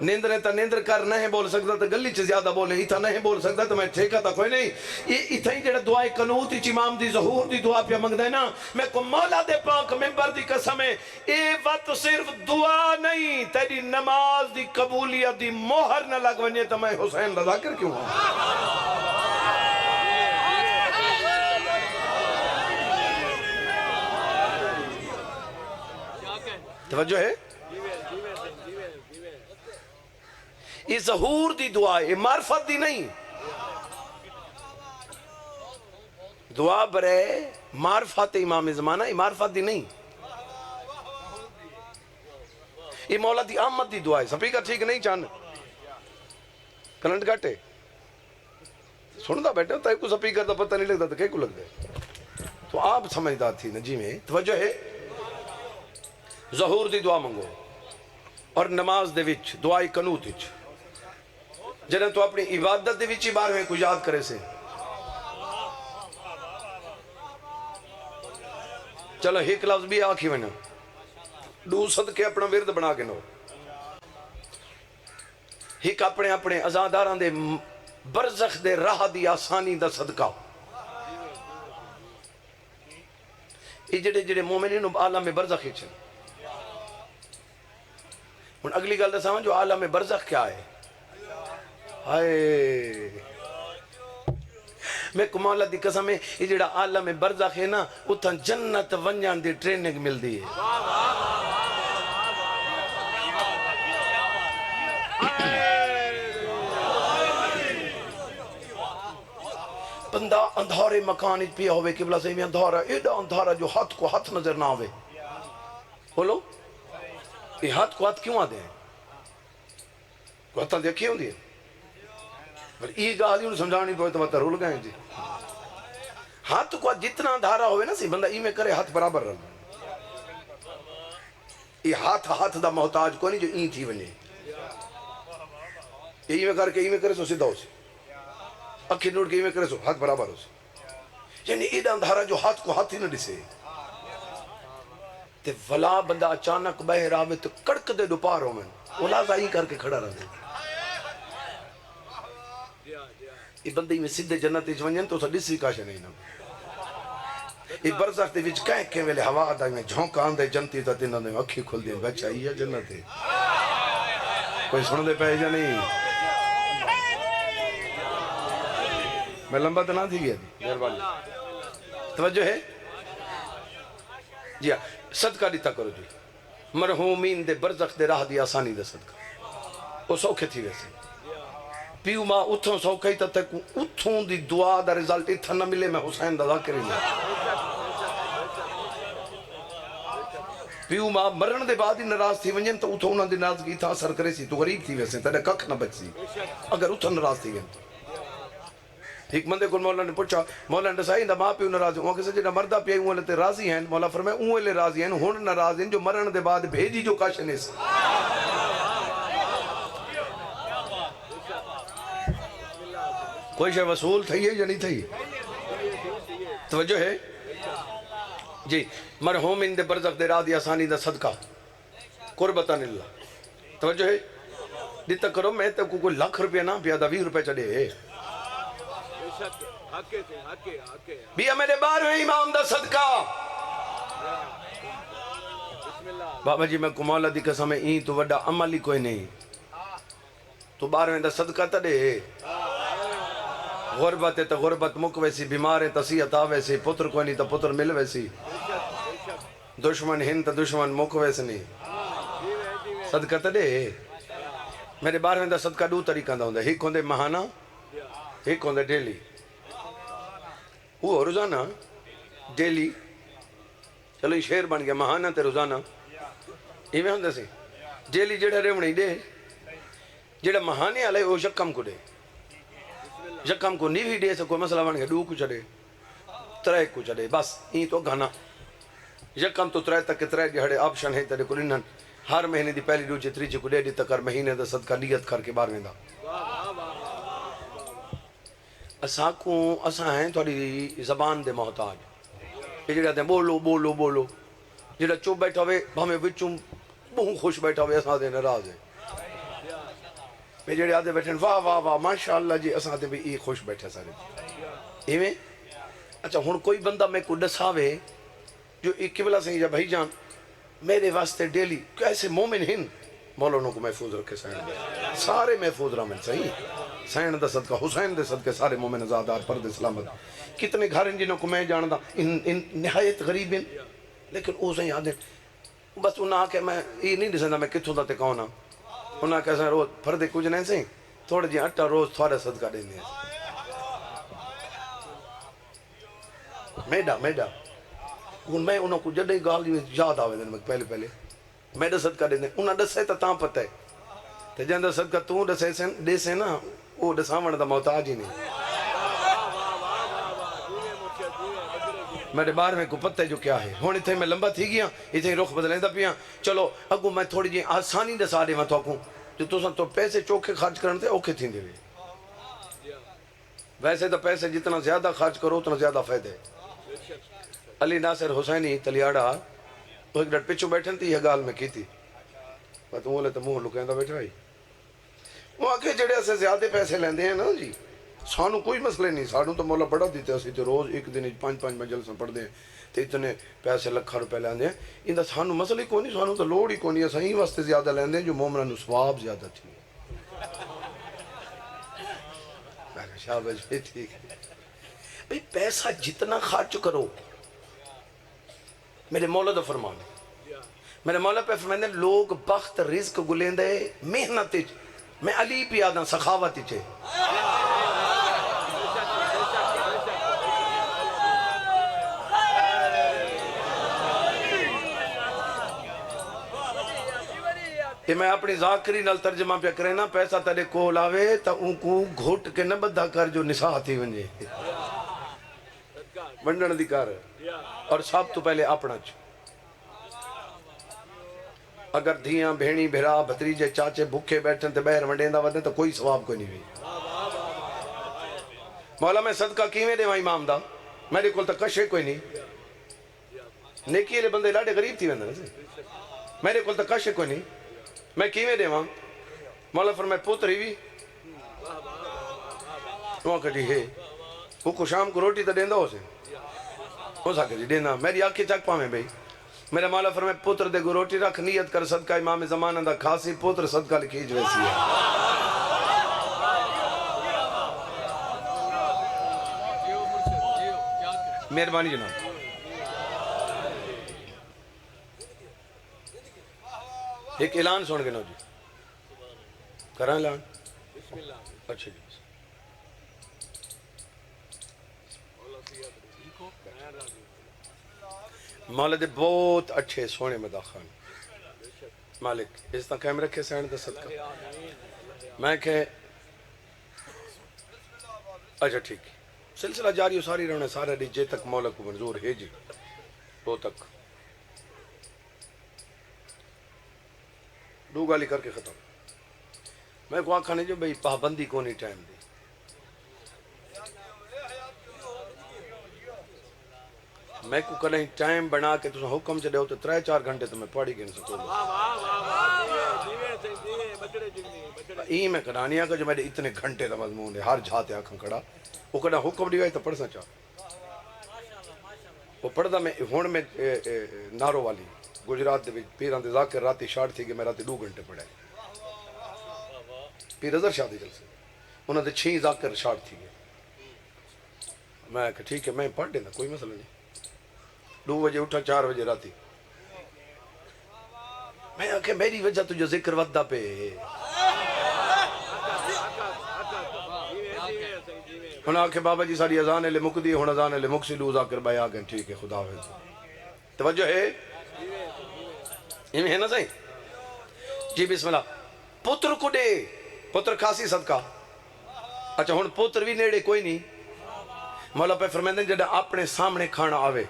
نیندر ہے تا نیندر کر نہیں بول سکتا تو گلی چ زیادہ بولے اتھا نہیں بول سکتا تو میں ٹھیکہ تا کوئی نہیں. یہ اتھا ہی جڑا دعائے قنوت اچ امام دی ظہور دی دعا پہ منگدا ہے نا, میں کو مولا دے پاک ممبر دی قسم ہے اے وقت صرف دعا نہیں تیری نماز دی قبولیت دی مہر نہ لگ ونجے تو میں حسین رضا کر کیوں ہوں. توجہ ہے یہ ظہور دی دعا ہے, معرفت دی نہیں. دعا برے معرفت امام زمانہ, یہ معرفت دی نہیں. یہ مولا دی آمد دی دعا ہے. سپیکر ٹھیک نہیں چاند کرنٹ گھٹے سندا بیٹھے ہوتا ہے کو سپیکر دا پتہ نہیں لگتا تو کہے کو لگ دے تو آپ سمجھدار تھی نا جی. میں توجہ ہے ظہور دی دعا منگو اور نماز دے وچ دعائی قنوت وچ جنہیں تو اپنی عبادت دے وچ بار میں کو یاد کرے سے. چلو ایک لفظ بھی آکھی ونا دو صدقے اپنا ورد بنا کے نو ایک اپنے اپنے ازاداران دے برزخ دے راہ دی آسانی دا صدقہ. یہ جڑے جڑے مومنین عالم برزخ ہی چھن. ان اگلی گل دے سامن جو عالم برزخ کیا ہے. ہائے میں کو مولا دی قسم ہے یہ جڑا عالم برزخ ہے نا اتھا جنت ونجان دی ٹریننگ مل دی ہے. بندہ اندھارے مکان پیا ہوئے قبلہ سے میں اندھارا ایڈا اندھارا جو ہاتھ کو ہاتھ نظر نہ ہوئے. بولو یہ ہاتھ کو ہاتھ کیوں آدھے ہیں کو ہاتھ دیکھے ہوں دیئے پر یہ گالی انہوں سمجھانی پوئے تو بات رول گئے جی. ہاتھ کو جتنا اندھارا ہوئے نا سی بندہ ای میں کرے ہاتھ برابر رہا. یہ ہاتھ دا محتاج کو نہیں جو این تھی ونجے ای میں کر کے ای میں کرے سو سدھا ہو سی اکھی نوڑ کے ای میں کرے سو ہاتھ برابر ہو سی. یعنی ایڈا اندھارا جو ہاتھ کو ہاتھ ہی نہ ڈسے تے ولا بندہ اچانک بہر آوے تو کڑک دے دوپار ہو میں اولا زائی کر کے کھڑا رہا دے. یہ بندے میں سدھے جنت اچ ونجن تو سا ڈسی کاشے نہیں نا. یہ برزخ دے وچ کہیں کہ ویلے ہوا دا میں جھونکا آندے جنتی تا تینہ دے اکھی کھل دیں بچہ یہ جنت ہے. کوئی سن دے پہے جا نہیں میں لمبا تو نہ تھی گیا تھی مہربانی. توجہ ہے جی صدقہ دیتا کرو جی مرحومین دے برزخ دے راہ دی آسانی دے صدقہ وہ سوکھے تھی ویسے. پیو ماں اتھوں سوکھے تا تک اتھوں دی دعا دا رزلٹ اتھا نہ ملے میں حسین دا ذاکر ہی نہیں. پیو ماں مرن دے بعد ہی نراز تھی ونجن تو اتھوں انہاں دی ناراضگی اتھا اثر کرے سی تو غریب تھی ویسے تیرے ککھ نہ بچ سی اگر اتھا نراز تھی گئے. ایک مندے کو مولا نے پوچھا مولا نے سائی دا ماں پیو ناراض ہوں کہ سجدہ مردہ پیا ہوں لے تے راضی ہیں. مولا فرمائے اون لے راضی ہیں ہون ناراض ہیں جو مرن دے بعد بھیجی جو کاشنے سے. کوئی شے وصول تھی ہے یا نہیں تھی. توجہ ہے جی مرحوم ان دے برزخ دے راہ دی آسانی دا صدقہ قربتاً اللہ. توجہ ہے دیتا کرو میں تے کوئی لاکھ روپے نہ پیا دا 20 روپے چڑے بیا میرے بارویں امام دا صدقہ. بابا جی میں کو مولا دی قسم این تو وڈا عمل ہی کوئی نہیں تو بارویں دا صدقہ تا دے. غربت ہے تا غربت مک ویسی بیمار ہے تا صحت آ ویسی پتر کوئی نہیں تا پتر مل ویسی دشمن ہن تا دشمن مک ویسی نہیں. صدقہ تا دے میرے بارویں دا صدقہ دو طریقہ دا ہوندے ایک ہوندے ماہانہ ایک ہوندے ڈیلی. وہ روزانہ ڈیلی چلو یہ شیر بن گیا ماہانہ تے روزانہ یہ میں ہوندے سی. ڈیلی جڑا ریونی دے جڑا ماہانے آلے وہ یکم کو دے یکم کو نیوی دے سے کوئی مسئلہ بن گیا دو کو چڑے ترے کو چڑے بس این تو گھانا یکم تو ترے تک ترے جہڑے آپشن ہیں تیرے کو لنن ہر مہینے دی پہلی دوجی تریجی کو دے دی تکر مہینے دا صدقہ نیت کر کے بارویں دا. اساں کو اساں ہیں تھوڑی زبان دے محتاج یہ جڑا دے بولو بولو بولو جڑا چوب بیٹھا ہوئے ہمیں بچوں بہت خوش بیٹھا ہوئے اساں دے ناراض ہے. میں جڑے آدھے بیٹھے واہ واہ واہ ماشاءاللہ جی اساں تے بھی ای خوش بیٹھے سارے ایویں اچھا ہن کوئی بندہ میں کو دساوے جو ایک قبلہ سے یا بھائی جان میرے واسطے ڈیلی کیسے مومن ہیں مولانا کو محفوظ رکھے سائن سارے محفوظ رامن صحیح سائن دا صدقہ حسین دے صدقے سارے مومن آزادار پردے سلامت کتنے گھر ہیں جنہوں کو میں جاندا ان نہایت غریب ہیں لیکن او سے یاد ہے بس انہاں کہ میں یہ نہیں دسندا میں کتھوں دا تے کون ہاں انہاں کہ روز پردے کچھ نہیں سے تھوڑے جی آٹا روز تھوڑا صدقہ دیندے ہیں میڈا ہن میں انہاں کو جڑے گال یاد آوے دن پہلے میں صدقہ دیندے انہاں دسے تا پتہ ہے تے جندا صدقہ تو دے سے نا او دساون دا محتاج ہی نہیں میرے بارے میں کو پتہ ہے جو کیا ہے ہن ایتھے میں لمبا تھی گیا ایتھے رخ بدلیندا پیاں چلو اگوں میں تھوڑی جی آسانی دسا دیواں تھوکوں جو تساں تو پیسے چوکھے خرچ کرن تے اوکھے تھیندے وے ویسے تو پیسے جتنا زیادہ خرچ کرو اتنا زیادہ فائدہ ہے علی ناصر حسینی تلیاڑا وہ ایک ڈٹ پچھو بیٹھن تھی یہ گال میں کی تھی بات وہ لے تو منہ لکیندا بیٹھا ہی وہ آکھے جڑے اسے زیادہ پیسے لیندے ہیں نا جی سانو کوئی مسئلہ نہیں سانو تو مولا بڑا دیتے اسی تو روز ایک دن 5 مجلساں پڑھ دیں تے اتنے پیسے لکھا روپے لیندے ہیں ان دا سانو مسئلہ ہی کوئی نہیں سانو تو لوڑ ہی کوئی نہیں صحیح واسطے زیادہ لیندے ہیں جو مومنہ نو ثواب زیادہ تھی میں کہا شاباش بھی ٹھیک ہے بھئی پیسہ جتنا خرچ کرو میرے مولا دا فرمان ہے میرے مولا پہ فرمائیں لوگ بخت رزق گلیندے محنت میں علی پہ آدھا سخاوت چھے کہ میں اپنی ذاکری نال ترجمہ پہ کرے نا پیسہ تیرے کو لاوے تا ان کو گھوٹ کے نہ بدھا کر جو نساء تھی ونجے بندن دی کار اور سب تو پہلے اپنا چ اگر دھیاں بھینی بھرا بھتریجے چاچے بھوکے بیٹھن تے بہر ونڈیندہ ودن تو کوئی ثواب کوئی نہیں ہوئی مولا میں صدقہ کیویں دے وہاں امام دا میرے کول تو کشے کوئی نہیں نیکی لے بندے لاڑے غریب تھی وندن میرے کول تو کشے کوئی نہیں میں کیویں دے وہاں مولا فرمائے پوتری بھی وہاں کہا جی ہے وہ کو شام کو روٹی تا دیندہ ہو سے ہو سکے جی دینا میری آنکھیں چک پاویں بھئی میرے مولا فرمائے پوتر دے گو روٹی رکھ نیت کر صدقہ امام زمانہ دا کھاسی پوتر صدقہ لکھیج ویسی ہے مہربانی جناب ایک اعلان سن کے نو جی کریں اعلان اچھا جی مولا دے بہت اچھے سونے مداخان مالک اس طرح قائم رکھے سین دا صدقہ میں کہ اچھا ٹھیک سلسلہ جاری ہو ساری رہنے سارے ڈیجے تک مولا کو منظور ہے جی وہ تک دو گالی کر کے ختم میں کو آنکھا نہیں جو بھئی پابندی کو نہیں ٹائم دی میں کو کلیں ٹائم بنا کے تو حکم چلے ہوتے 3-4 گھنٹے تو میں پڑھی گئے سکوں ای میں کرانیا کہ جو میں اتنے گھنٹے دا مضمون ہے ہر جھاتے آنکھاں کھڑا وہ کہنا حکم نہیں گئے تو پڑھ سا چاہ وہ پڑھ دا میں ہون میں نارو والی گجرات دے پیران دے ذاکر راتی شارٹ تھی کہ میں راتی 2 گھنٹے پڑھے پیر ازر شادی جلسے انہوں نے 6 ذاکر شارٹ تھی میں کہا ٹھیک ہے میں پڑھ دینا کوئی مسئلہ نہیں 2 بجے اٹھا 4 بجے راتی میں آکھے میری وجہ تجھے ذکر ودہ پہ انہوں آکھے بابا جی ساری ازان لے مک دی ہون ازان لے مک سی لو ذاکر بھائی آگئے ٹھیک ہے خدا حافظ توجہ ہے یہ ہے نا صحیح جی بسم اللہ پتر کو دے پتر کھاسی صدقہ اچھا ہون پتر بھی نیڑے کوئی نہیں مولا پہ فرمیندن جڑا اپنے سامنے کھانا آوے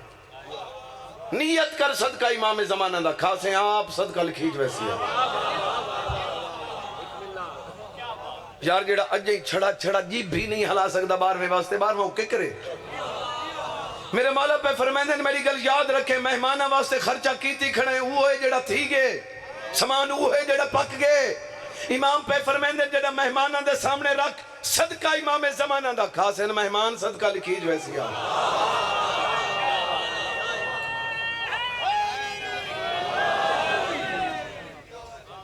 نیت کر صدقہ امام زمانہ دا کھاسے آپ صدقہ لکھیج ویسی ہے یار جڑا اجے چھڑا جی بھی نہیں ہلا سکتا بار میں واسطے بار وہ کیا کرے میرے مولا پہ فرمیندن میری گل یاد رکھے مہمانہ واسطے خرچہ کیتی کھڑے وہ ہے جڑا تھی گے سامان وہ ہے جڑا پک گے امام پہ فرمیندے جڑا مہمانہ دے سامنے رکھ صدقہ امام زمانہ دا خاص ہے مہمان صدقہ لکھی جو ایسی آ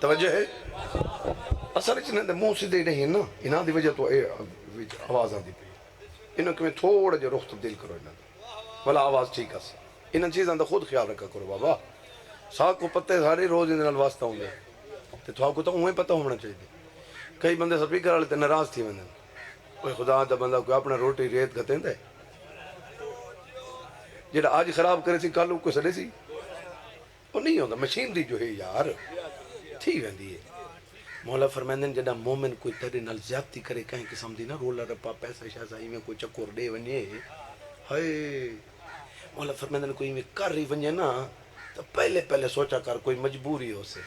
توجہ ہے اثر چنے دے منہ سیدھے نہیں نا انہاں دی وجہ تو آواز آتی پئی انہاں کمیں تھوڑا جو رخ تبدیل کرو انہاں والا آواز ٹھیک ہے انہاں چیزاں دا خود خیال رکھا کرو بابا ساکھ کو پتے سارے روز اندر واسطہ ہوں گے تو تھوڑا کو تو انہیں پتہ ہونا چاہیے کئی بندے سپیکر والے تے ناراض تھی وندے کوئی خدا دا بندہ کوئی اپنا روٹی ریت کھتیں دے جڑا آج خراب کرے سی کل کو سڑے سی وہ نہیں ہوندا مشین دی جو ہے یار ٹھیک ویندی ہے مولا فرمائندے جڑا مومن کوئی تیرے نال زیادتی کرے کہیں قسم دی نا رولا رپا پیسہ شاہ میں کوئی چکر دے ونجے ہائے مولا فرمائندے کوئی میں کر رہی ونجے نا تو پہلے سوچا کر کوئی مجبوری ہو سے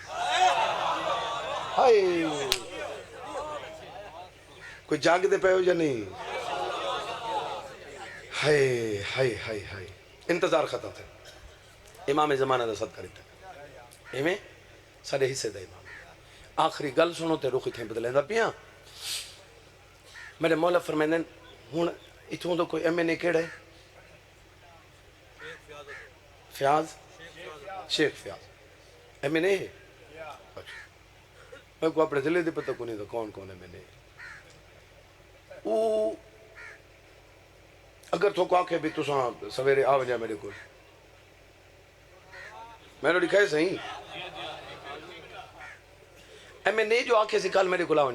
ہائے کوئی جاگ دے پہ ہو یا نہیں ہائے ہائے ہائے ہائے انتظار ختم تھا امام زمانہ دا صدقہ رہتا ایمیں سارے حصے دا امام آخری گل سنو تے رخ اتھیں بدلیں دا پیاں میرے مولا فرمائندے ہون اتھوں دا کوئی ایم این اے کیڑا ہے فیاض شیخ فیاض ایم این اے ہے میں کو اپنے ضلع دی پتہ کو نہیں تھا کون ایم این اے او اگر تو کو آکھے بھی تو سویرے آ وجہ میرے کو میں نے لکھا ہے صحیح ایم این اے جو آکھے سی کل میرے کو لاؤ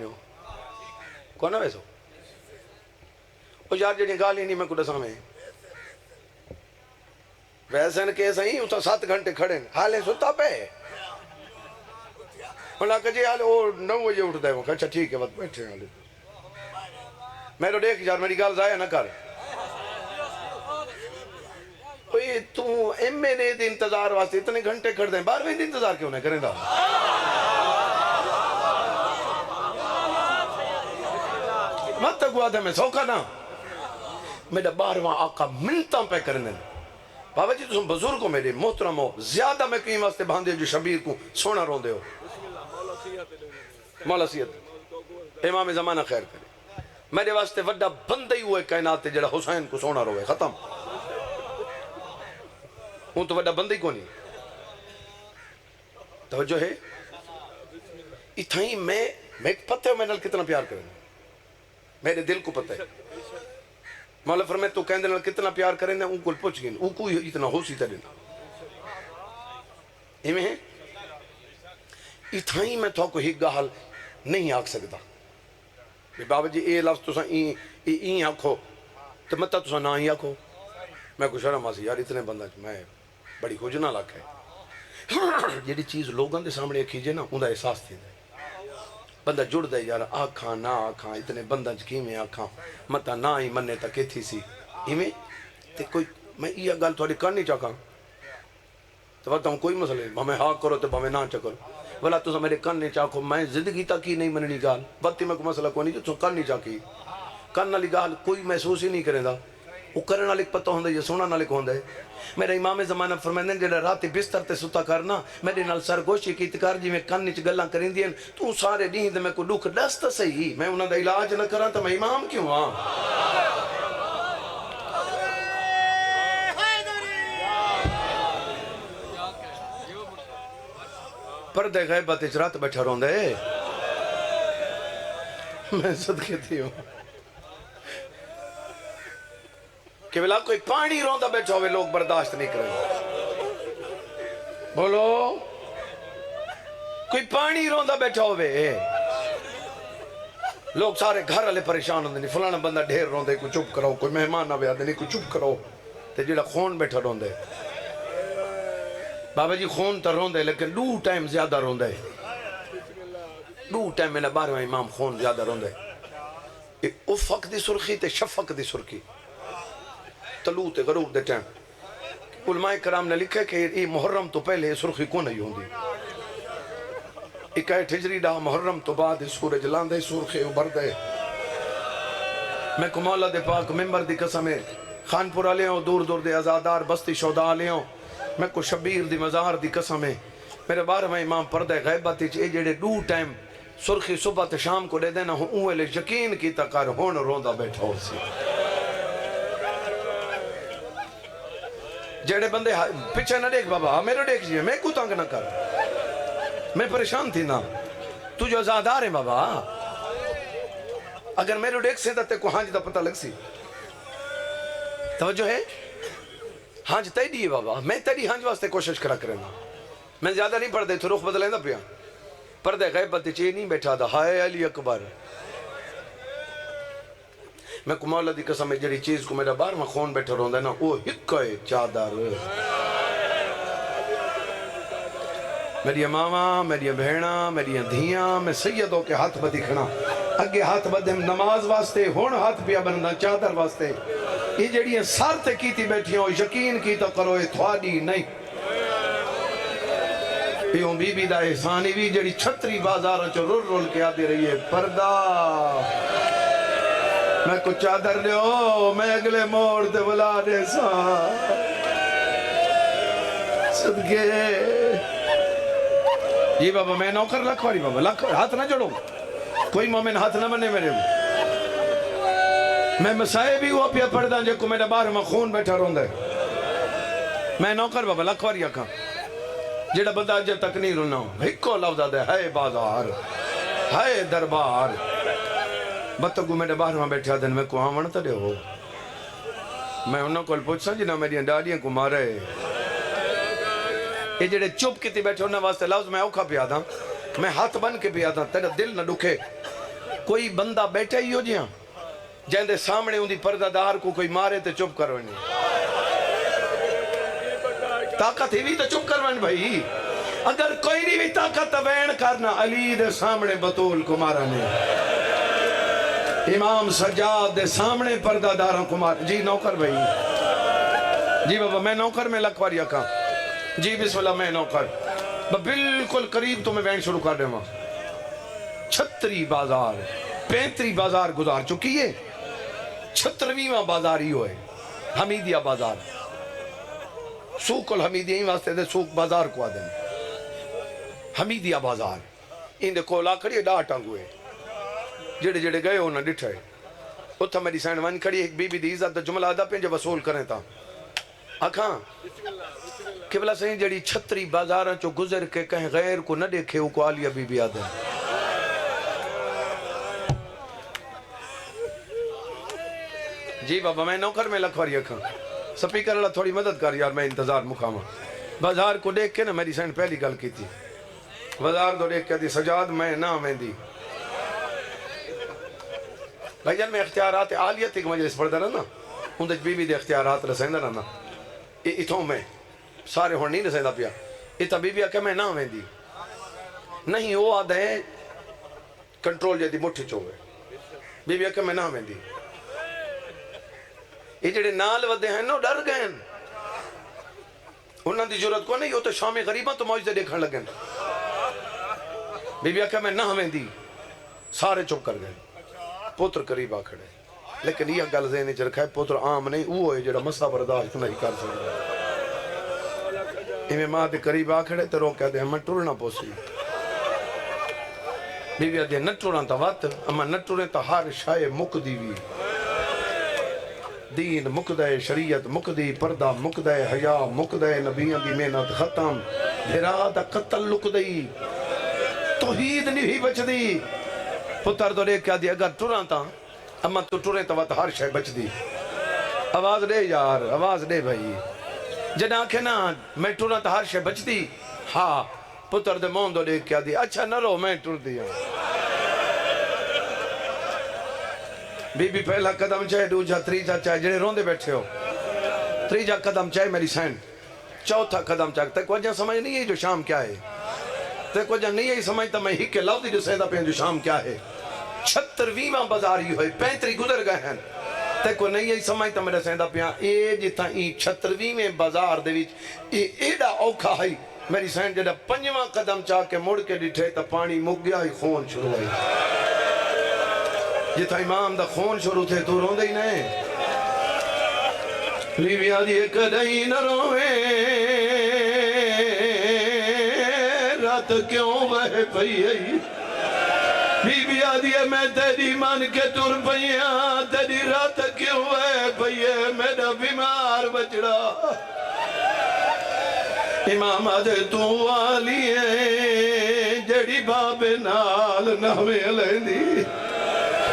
کون ہے ویسو وہ یار جڑی گال ہی نہیں میں کو دساں میں ویسے کہ صحیح اس 7 گھنٹے کھڑے حالے ستا پہ بولا کہ جی حالے وہ 9 بجے اٹھتا ہے وہ اچھا ٹھیک ہے بات بیٹھے حالے میں تو دیکھ یار میری گال ضائع نہ کر تو ایم این اے دے انتظار واسطے اتنے گھنٹے کھڑ دیں 12ویں دن انتظار کیوں نہیں کریں دا مت تکوا دے میں سوکا نا میرا 12واں آقا منتاں پہ کرنے بابا جی تم بزرگ ہو میرے محترم ہو زیادہ میں کہیں واسطے باندھے جو شبیر کو سونا روندے ہو مولا سید امام زمانہ خیر کرے میرے واسطے وڈا بندہ ہی ہوئے کائنات جڑا حسین کو سونا روے ختم ہوں تو وڈا بندہ ہی کو نہیں توجہ ہے اتھائی میں پتہ ہے میں نال کتنا پیار کریں میرے دل کو پتہ ہے مولا فرمائے تو کہندے نال کتنا پیار کریں ان کو پوچھ گئے ان کو اتنا ہو سی ترین ایمیں ہے اتھائی میں تو کو ہی گال نہیں آکھ سکتا بابا جی اے لفظ تساں این آکھو تو متا تساں نہ ہی آکھو میں کو شرم آسی یار اتنے بندہ میں بڑی خوجنا لاکھ ہے جیڑی چیز لوگوں دے سامنے کیجئے نا ان دا احساس تھی دے بندہ جڑ دے یار آکھاں نہ آکھاں اتنے بندہ جکی میں آکھاں متا نہ ہی مننے تک تھی سی ایمیں تے کوئی میں یہ گل تھوڑی کرنی چاہاں تو وقت ہوں کوئی مسئلہ ہے ہمیں ہاں کرو تو ہمیں نہ چکرو بلا تو میرے کرنے چاہو میں زندگی تک ہی نہیں مننی گال وقت میں کوئی مسئلہ کوئی نہیں جو کرنی چاہی کرنے والی گال کوئی محسوس ہی نہیں کرے دا وہ کرنے والے پتہ ہوندے یا سونا والے کو ہوندے میرا امام زمانہ فرمائندے جڑا رات بستر تے ستا کرنا میرے نال سرگوشی کیت کر جی میں کن وچ گلاں کریندیاں تو سارے ڈیندے تے میں کو دکھ دس تے صحیح میں انہاں دا علاج نہ کراں تے میں امام کیوں ہاں پردے غیبت وچ رات بیٹھا روندے میں صدقے تھی ہوں کہ بلا کوئی پانی روندا بیٹھا ہوئے لوگ برداشت نہیں کریں بولو کوئی پانی روندا بیٹھا ہوئے لوگ سارے گھر والے پریشان ہوندے نہیں فلانا بندہ ڈھیر روندے کوئی چپ کرو کوئی مہمان نہ بیادے نہیں کوئی چپ کرو تے جڑا خون بیٹھا روندے بابا جی خون تا روندے لیکن 2 ٹائم زیادہ روندے 2 ٹائم میں نے 12واں امام خون زیادہ روندے افق دی سرخی تے شفق دی سرخی طلوع تے غروب دے ٹائم علماء کرام نے لکھا کہ یہ محرم تو پہلے سرخی کو نہیں ہوندی 21 ہجری دا محرم تو بعد سورج لاندے سرخی ابھر دے میں کو مولا دے پاک ممبر دی قسم ہے خانپور والے ہوں دور دور دے آزادار بستی شہداء والے ہوں میں کو شبیر دی مزار دی قسم ہے میرے 12واں امام پردہ غیبت اے جڑے 2 ٹائم سرخی صبح تے شام کو دے دینا ہوں اوہلے یقین کی تکار ہون روندہ بیٹھا ہو سی جیڑے بندے پچھے نہ دیکھ بابا میرے دیکھ جیے میں کو تنگ نہ کر میں پریشان تھی نا تو جو ازادار ہے بابا اگر میرے دیکھ سے تے کو ہانج دا پتہ لگ سی توجہ ہے ہانج تے دیئے بابا میں تیری ہانج واسطے کوشش کرا کرنا میں زیادہ نہیں پڑھ دے تو رخ بدلیں دا پیا پردے غیبت چے نہیں بیٹھا دا ہائے علی اکبر میں کو مولا دی قسم ہے جڑی چیز کو میرا بار میں خون بیٹھا رہوں دا نا وہ ہکے چادر میری ماما میری بہنہ میری دھیاں میں سیدوں کے ہاتھ بدی کھنا اگے ہاتھ بدھیں نماز واسطے ہون ہاتھ پیا بننا چادر واسطے یہ جڑی سار تے کیتی بیٹھی ہوں یقین کی تو کرو یہ تھوڑی نہیں یہ بی بی دا احسانی بھی جڑی چھتری بازار چو رول رول کے آدھی رہی ہے پردہ میں کو چادر لیو میں اگلے موڑ تے بلا دے سا صدقے جی بابا میں نوکر لکھواری بابا ہاتھ نہ جڑو کوئی مومن ہاتھ نہ بنے میرے میں مسائے بھی ہوا پیا پڑھ دا جے کو میرے بار میں خون بیٹھا رہوں دے میں نوکر بابا لکھواری اکھاں جیڑا بندہ اجے تک نہیں رونا ہکو لفظہ دے ہے بازار ہے دربار بطو میرے باہر میں بیٹھا دن میں کو آمن تا دے ہو میں انہوں کو پوچھ سا جنہوں میری ڈالیاں کو مارے یہ جڑے چپ کیتی بیٹھے انہوں واسطے لفظ میں اوکھا پیا دا میں ہاتھ بن کے پیا دا تیرا دل نہ دکھے کوئی بندہ بیٹھا ہی ہو جیاں جہاں دے سامنے ان دی پردہ دار کو کوئی مارے تے چپ کروانی طاقت ہی بھی تو چپ کروانی بھائی اگر کوئی نہیں بھی طاقت وین کرنا علی دے سامنے بطول کو مارا نہیں امام سجاد دے سامنے پردہ داروں کو مارا جی نوکر بھائی جی بابا میں نوکر میں لکھواری اکھاں جی بسم اللہ میں نوکر بالکل قریب تو میں وین شروع کر دے وہاں 36 بازار 35 بازار گزار چکی ہے 36واں بازار ہی ہوئے حمیدیہ بازار سوق الحمیدیہ ہی واسطے دے سوق بازار کو آدھیں حمیدیہ بازار ان دے کولا کھڑی ڈاٹا ہوئے جڑے جڑے گئے ہونا ڈٹھے اتھا میری سین ون کھڑی ایک بی بی دی عزت دا جملہ آدھا پینجے وصول کریں تا آکھاں قبلہ سہیں جڑی 36 بازاراں چو گزر کے کہیں غیر کو نہ دیکھے وہ کو آلیہ بی بی آدھیں جی بابا میں نوکر میں لکھواری اکھاں سپیکر اللہ تھوڑی مدد کر یار میں انتظار مقامہ بازار کو دیکھ کے نا میری سین پہلی گل کی تھی بازار تو دیکھ کے دی سجاد میں نہ میں دی بھائی جان میں اختیارات عالیت ایک مجلس پڑھ دا رہا نا ان دے بی بی دے اختیارات رسائندہ رہا نا اتھوں میں سارے ہون نہیں رسائندہ پیا اتھا بی بی آکے میں نہ میں دی نہیں وہ آدھے ہیں کنٹرول جیدی مٹھی چوئے بی بی آکے میں نہ میں دی یہ جڑے نال ودے ہیں نا ڈر گئے انہاں دی جرت کو نہیں ہوتے شام غریباں تو موجزے دیکھن لگیں بی بی آکے میں نہ ہمیں دی سارے چپ کر گئے پوتر قریب آ کھڑے لیکن یہ گل ذہن وچ رکھا ہے پوتر عام نہیں وہ ہے جڑا مسا برداشت نہیں کر سکتا ایویں ماں دے قریب آ کھڑے تے روک دے ہمیں ٹرنا پوسی بی بی آدھے نہ ٹرنا تا وقت اما نہ ٹرے تا ہر شائع مکدی بھی دین مکدہ شریعت مکدی پردہ مکدہ حیا مکدہ نبیان دی محنت ختم بھرا دا قتل لکدئی توحید نہیں ہی بچ دی پتر تو دیکھ کیا دی اگر ٹران تا اما تو ٹرے تا وقت ہر شے بچ دی آواز دے یار آواز دے بھائی جنہ آنکھیں نا میں ٹران تا ہر شے بچ دی ہاں پتر دے مون دو دیکھ کیا دی اچھا نہ رو میں ٹر دیا بی بی پہلا قدم چاہے دوجہ تریجہ چاہے جنہیں روندے بیٹھے ہو تریجہ قدم چاہے میری سین چوتھا قدم چاہے تک وجہ سمجھ نہیں ہے جو شام کیا ہے تک وجہ نہیں ہے سمجھتا میں ہی کے لفظی جو سیدہ پہ جو شام کیا ہے 36واں بازاری ہوئے 35 گزر گئے ہیں تک وہ نہیں ہے سمجھتا میرے سیدہ پہ اے جتا ای 36ویں بازار دے وچ اے ایڈا اوکھا ہے میری سین جڑا 5واں قدم چاہ کے مڑ کے ڈٹھے تا پانی مک گیا ہی خون شروع ہوئی جتا امام دا خون شروع تھے تو رون دے ہی نہیں لیوی آدھی ایک دہی نہ روئے رات کیوں بہ پئی بی بی آدھی ہے میں تیری مان کے تر پئیاں تیری رات کیوں ہے پئیے میرا بیمار بچڑا امام آدھے تو آلی ہے جڑی باب نال نوے لیندی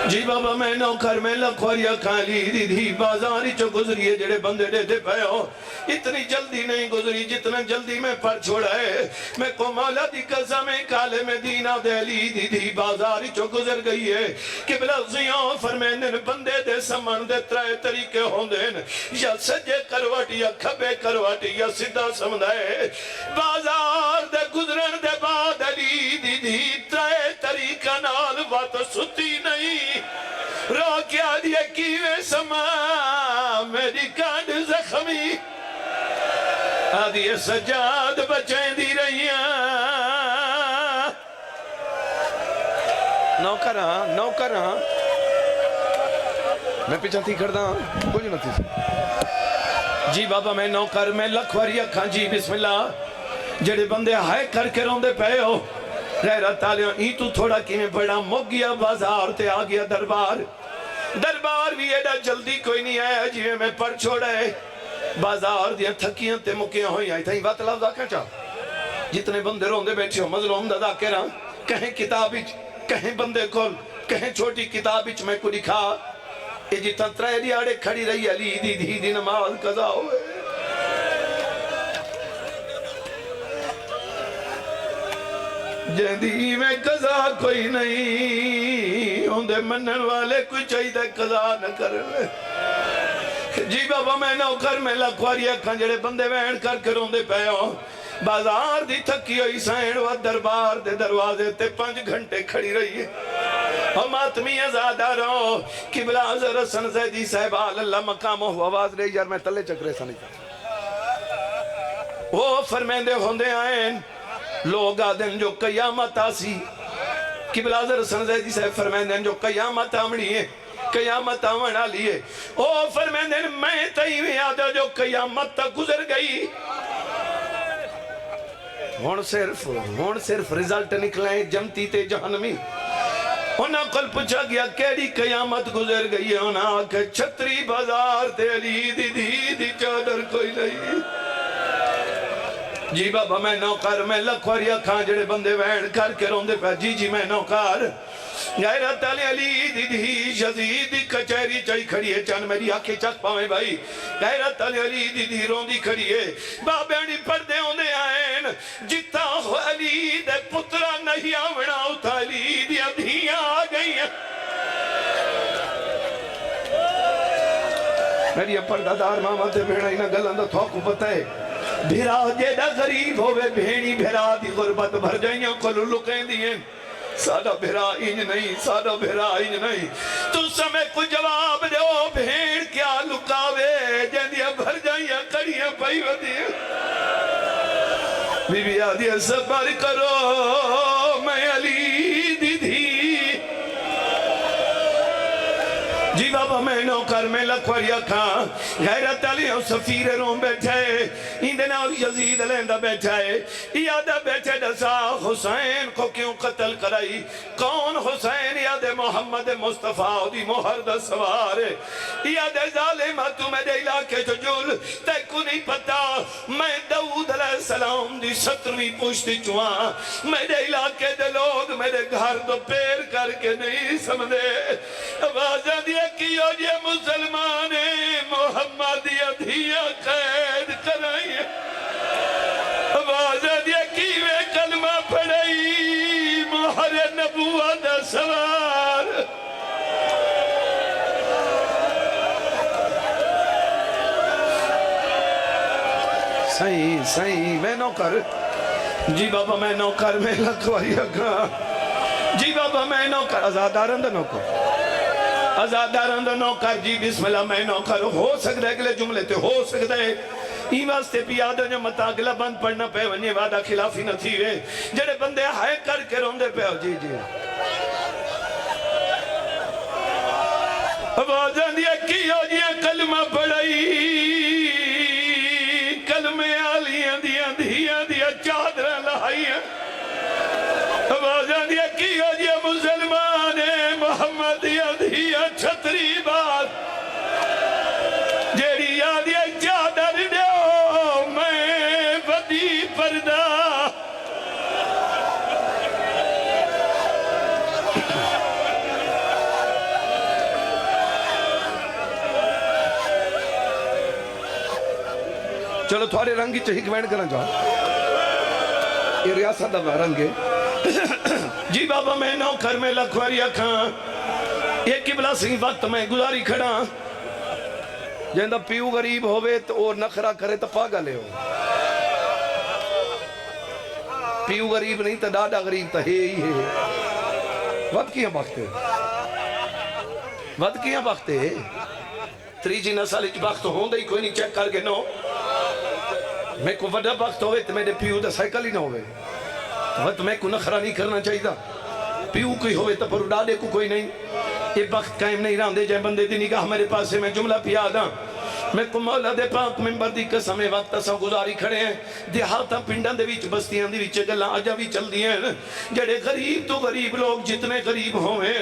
جی بابا میں نوکر میں لکھواریا کھالی دی دی بازاری چو گزریے جڑے بندے دے دے پہ ہو اتنی جلدی نہیں گزری جتنا جلدی میں پر چھوڑا ہے میں کو مولا دی قسم کالے میں دینا دہلی دی دی بازاری چو گزر گئی ہے قبلہ زیوں فرمینن بندے دے سمن دے ترائے طریقے ہوں دین یا سجے کروٹ یا کھبے کروٹ یا صدہ سمدھائے بازار دے گزرن دے بعد علی دی دی ترائے طریقہ نال بات ستی نہیں رو کیا دیا کیوے سما میری کانڈ زخمی آدھی سجاد بچیں دی رہیاں نوکر ہاں میں پیچھا تھی کردہ کچھ نہ تھی جی بابا میں نوکر میں لکھواری اکھاں جی بسم اللہ جڑے بندے ہائے کر کے روندے پہ ہو غیرت تالیوں ہی تو تھوڑا کی میں بڑا مک گیا بازار تے آ گیا دربار بھی ایڈا جلدی کوئی نہیں آیا جی میں پر چھوڑا ہے بازار دیا تھکیاں تے مکیاں ہوئی آئی تھا ہی بات لفظہ کیا چاہ جتنے بندے روندے بیٹھے ہو مظلوم دادا کہہ رہا کہیں کتابیچ کہیں بندے کھول کہیں چھوٹی کتابیچ میں کو لکھا یہ جتنا ترائے دیاڑے کھڑی رہی علی دی دی دی نماز قضا ہوئے جہدی میں قضا کوئی نہیں ہوندے منن والے کوئی چاہیے قضا نہ کرے جی بابا میں نوکر میں لکھواری اکھاں جڑے بندے وین کر کے روندے پہ ہو بازار دی تھکی ہوئی سائن و دربار دے دروازے تے 5 گھنٹے کھڑی رہی ہے ہم آتمی ازادہ رہو قبلہ حضر حسن زیدی صاحبہ اللہ مقام ہو آواز رہی یار میں تلے چکرے سا نہیں تھا وہ فرمیندے ہوندے آئین لوگ آدھن جو قیامت آسی قبلہ حضر حسن زیدی صاحب فرمیندے جو قیامت آمڑی ہے قیامت آمڑا لیے او فرمیندے میں تیوی آدھا جو قیامت تک گزر گئی ہون صرف رزلٹ نکلائیں جمتی تے جہنمی انہاں کل پچھا گیا کیڑی قیامت گزر گئی ہے انہاں آکے چھتری بازار تے علی دی دی دی چادر کوئی نہیں جی بابا میں نوکر میں لکھواری اکھاں جڑے بندے وین کر کے روندے پہ جی میں نوکر غیرت علی دی دی یزید کچھری چاہی کھڑی ہے چاند میری آنکھیں چک پاویں بھائی غیرت علی دی دی روندی کھڑی ہے بابیانی پردے ہوندے آئین جتا ہو علی دے پترہ نہیں آونا اتا علی دی ادھیاں آ گئی ہیں میری پردہ دار ماما تے بھیڑا ہی نہ گلن دا تھوکو پتہ ہے بھیرا جیدہ غریب ہوئے بھیڑی بھیرا دی غربت بھر جائیاں کلو لکیں دیئے سادہ بھیرا انج نہیں تو سمیں کو جواب دے او بھیڑ کیا لکاوے جیدیا بھر جائیاں کڑیاں پائی ودیاں بی بی آدھیا صبر کرو میں علی دی دی جی بابا میں نوکر میں لکھواری اکھاں غیرت علی اور سفیر روم بیٹھے اندنا اور یزید لیندہ بیٹھے یادہ بیٹھے دسا حسین کو کیوں قتل کرائی کون حسین یاد محمد مصطفیٰ دی مہر دا سوارے یاد ظالمہ تمہیں دے علاقے جو جول تے کو نہیں پتا میں داؤد علیہ السلام دی 17ویں پوشتی چوہاں میں دے علاقے دے لوگ میرے گھر دو پیر کر کے نہیں سمدے آوازہ دیا کیوں یہ مسلمان محمدیہ دھیا قید کرائی آوازہ دیا کیوے کلمہ پڑھائی مہر نبوت سوار صحیح میں نوکر جی بابا میں نوکر میں لکھوائی اکھاں جی بابا میں نوکر آزادارندہ نوکر آزادارندہ نوکر جی بسم اللہ میں نوکر ہو سکتا ہے اگلے جملے تے ہو سکتا ہے این واسطے بھی آدھا جو متا اگلا بند پڑھنا پہ ونی وعدہ خلافی نہ تھی وے جڑے بندے ہائے کر کے روندے پہ جی آوازاں دیا کیوں دیا کلمہ پڑھائی کلمے آلیاں دیا چادرہ لہائیاں آوازاں دیا کیوں دیا مسلمان چھتری بات جیڑی آدھی چادر دیو میں بدی پردہ چلو تھوڑے رنگی چہی کوینڈ کرنا چاہو یہ ریاست دا رنگ ہے جی بابا میں نوکر میں لکھواری اکھاں یہ قبلہ سی وقت میں گزاری کھڑا جہاں پیو غریب ہوئے تو اور نخرہ کرے تو پاگا لے ہو پیو غریب نہیں تو ڈاڈا غریب تو ہے ہی ہے وقت کیاں بختے وقت کیاں بختے تری جی نسل اچ بخت ہوں دائی کوئی نہیں چیک کر کے نو میں کو وڈا بخت ہوئے تو میرے پیو دا سائیکل ہی نہ ہوئے وقت میں کو نخرہ نہیں کرنا چاہیے دا پیو کوئی ہوئے تو پر ڈاڈے کو کوئی نہیں یہ بخت قائم نہیں رہاں دے جائے بندے دی نگاہ میرے پاس سے میں جملہ پیادا میں کو مولا دے پاک ممبر دی قسم وقت سا گزاری کھڑے ہیں دیہاتا پنڈان دے ویچ بستیاں دی ویچ گلہ آجا بھی چل دی ہیں جڑے غریب تو غریب لوگ جتنے غریب ہوئے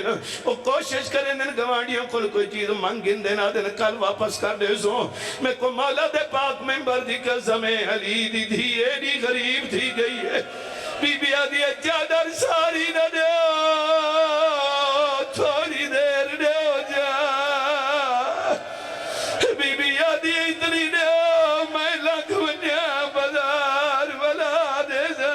وہ کوشش کریں دن گوانڈیوں کو کوئی چیز مانگن دینا دن کل واپس کر دے سو میں کو مولا دے پاک ممبر دی قسم علی دی دھیے دی غریب تھی گئی ہے بی بی آدھی چادر ساری نہ دیو تھوڑی دیر دیو جا بی بی آدھی اتنی دیو میں لکھ ونیا بازار والا دے جا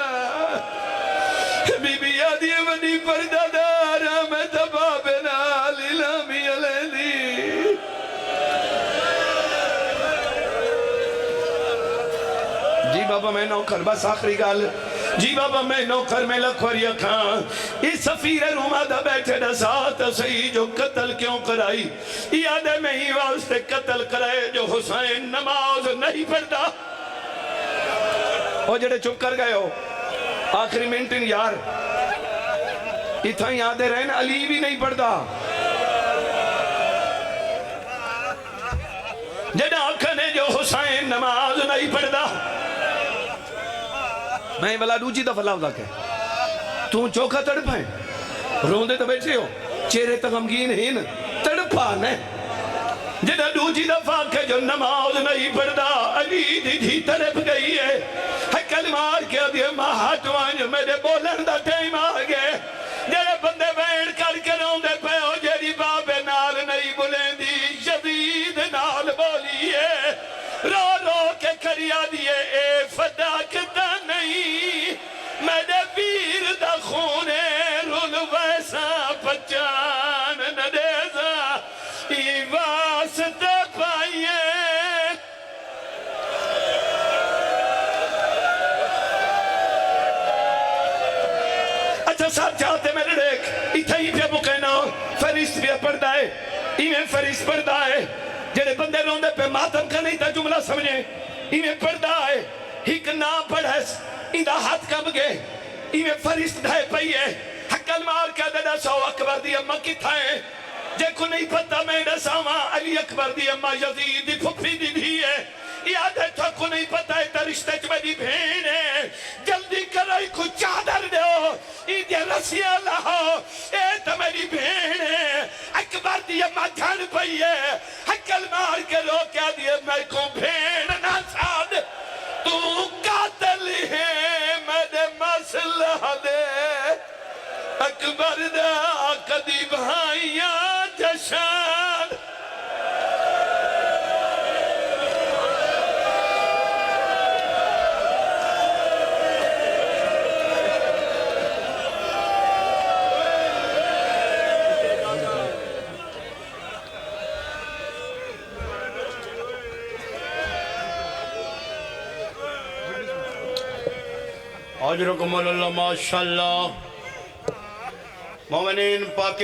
بی بی آدھی ونی پردہ دارا میں تباب نال الامی علیہ دی جی بابا میں نوکر بس آخری گال جی بابا میں نوکر میں لکھوری اکھاں اس سفیر رومہ دا بیٹھے دا ساتھ صحیح جو قتل کیوں کرائی یادے میں ہی واسطے قتل کرائے جو حسین نماز نہیں پڑھتا وہ جڑے چپ کر گئے ہو آخری منٹن یار اتھا یادے رہن علی بھی نہیں پڑھتا جڑا آکھنے جو حسین نماز نہیں پڑھتا میں بلا دوجی دفعہ لفظہ کہ تو چوکھا تڑپائیں روندے تو بیٹھے ہو چہرے تک غمگین ہیں تڑپانے جدہ دوجی دفعہ کہ جو نماز نہیں پڑھتا علی دی دھی تڑپ گئی ہے حکل مار کے دیئے ماہاتوان جو میرے بولن دا ٹائم آگے جڑے بندے بیٹھ کر کے روندے پہ ہو جیری باب نال نہیں بولیں دی شدید نال بولی ہے رو رو کے کریا دیئے اے فداکتا نہیں میرے ویر دا خونے رول ویسا پچان ندیزا ای واسطہ پائیے اچھا ساتھ چاہتے میرے دیکھ اتھا ہی پہ بکینا فرشت بھی پڑھتا ہے ایمیں فرشت پڑھتا ہے جڑے بندے روندے پہ ماتم کا نہیں تا جملہ سمجھیں ایمیں پڑھتا ہے ہک نا پڑھس ایدہ ہاتھ کب گئے ایمیں فرشت دھائے پئی ہے حکل مار کے دڑا سو اکبر دی اممہ کی تھائیں جے کو نہیں پتا میں نساما علی اکبر دی اممہ یزید دی پھپی دی بھی ہے یاد ہے تو کو نہیں پتا ہے ترشتہ چمیدی بھین ہے جلدی کرائی کو چادر دیو ایدیا رسی اللہ اے تو میری بھین ہے اکبر دی اممہ جھان پئی ہے حکل مار کے رو کیا دیئے میں کو بھین نہ ساد تو قاتل ہے میرے مسئلہ دے اکبر دا کدی بھائیاں جشان حضرکم اللہ ماشاءاللہ مومنین پاکستان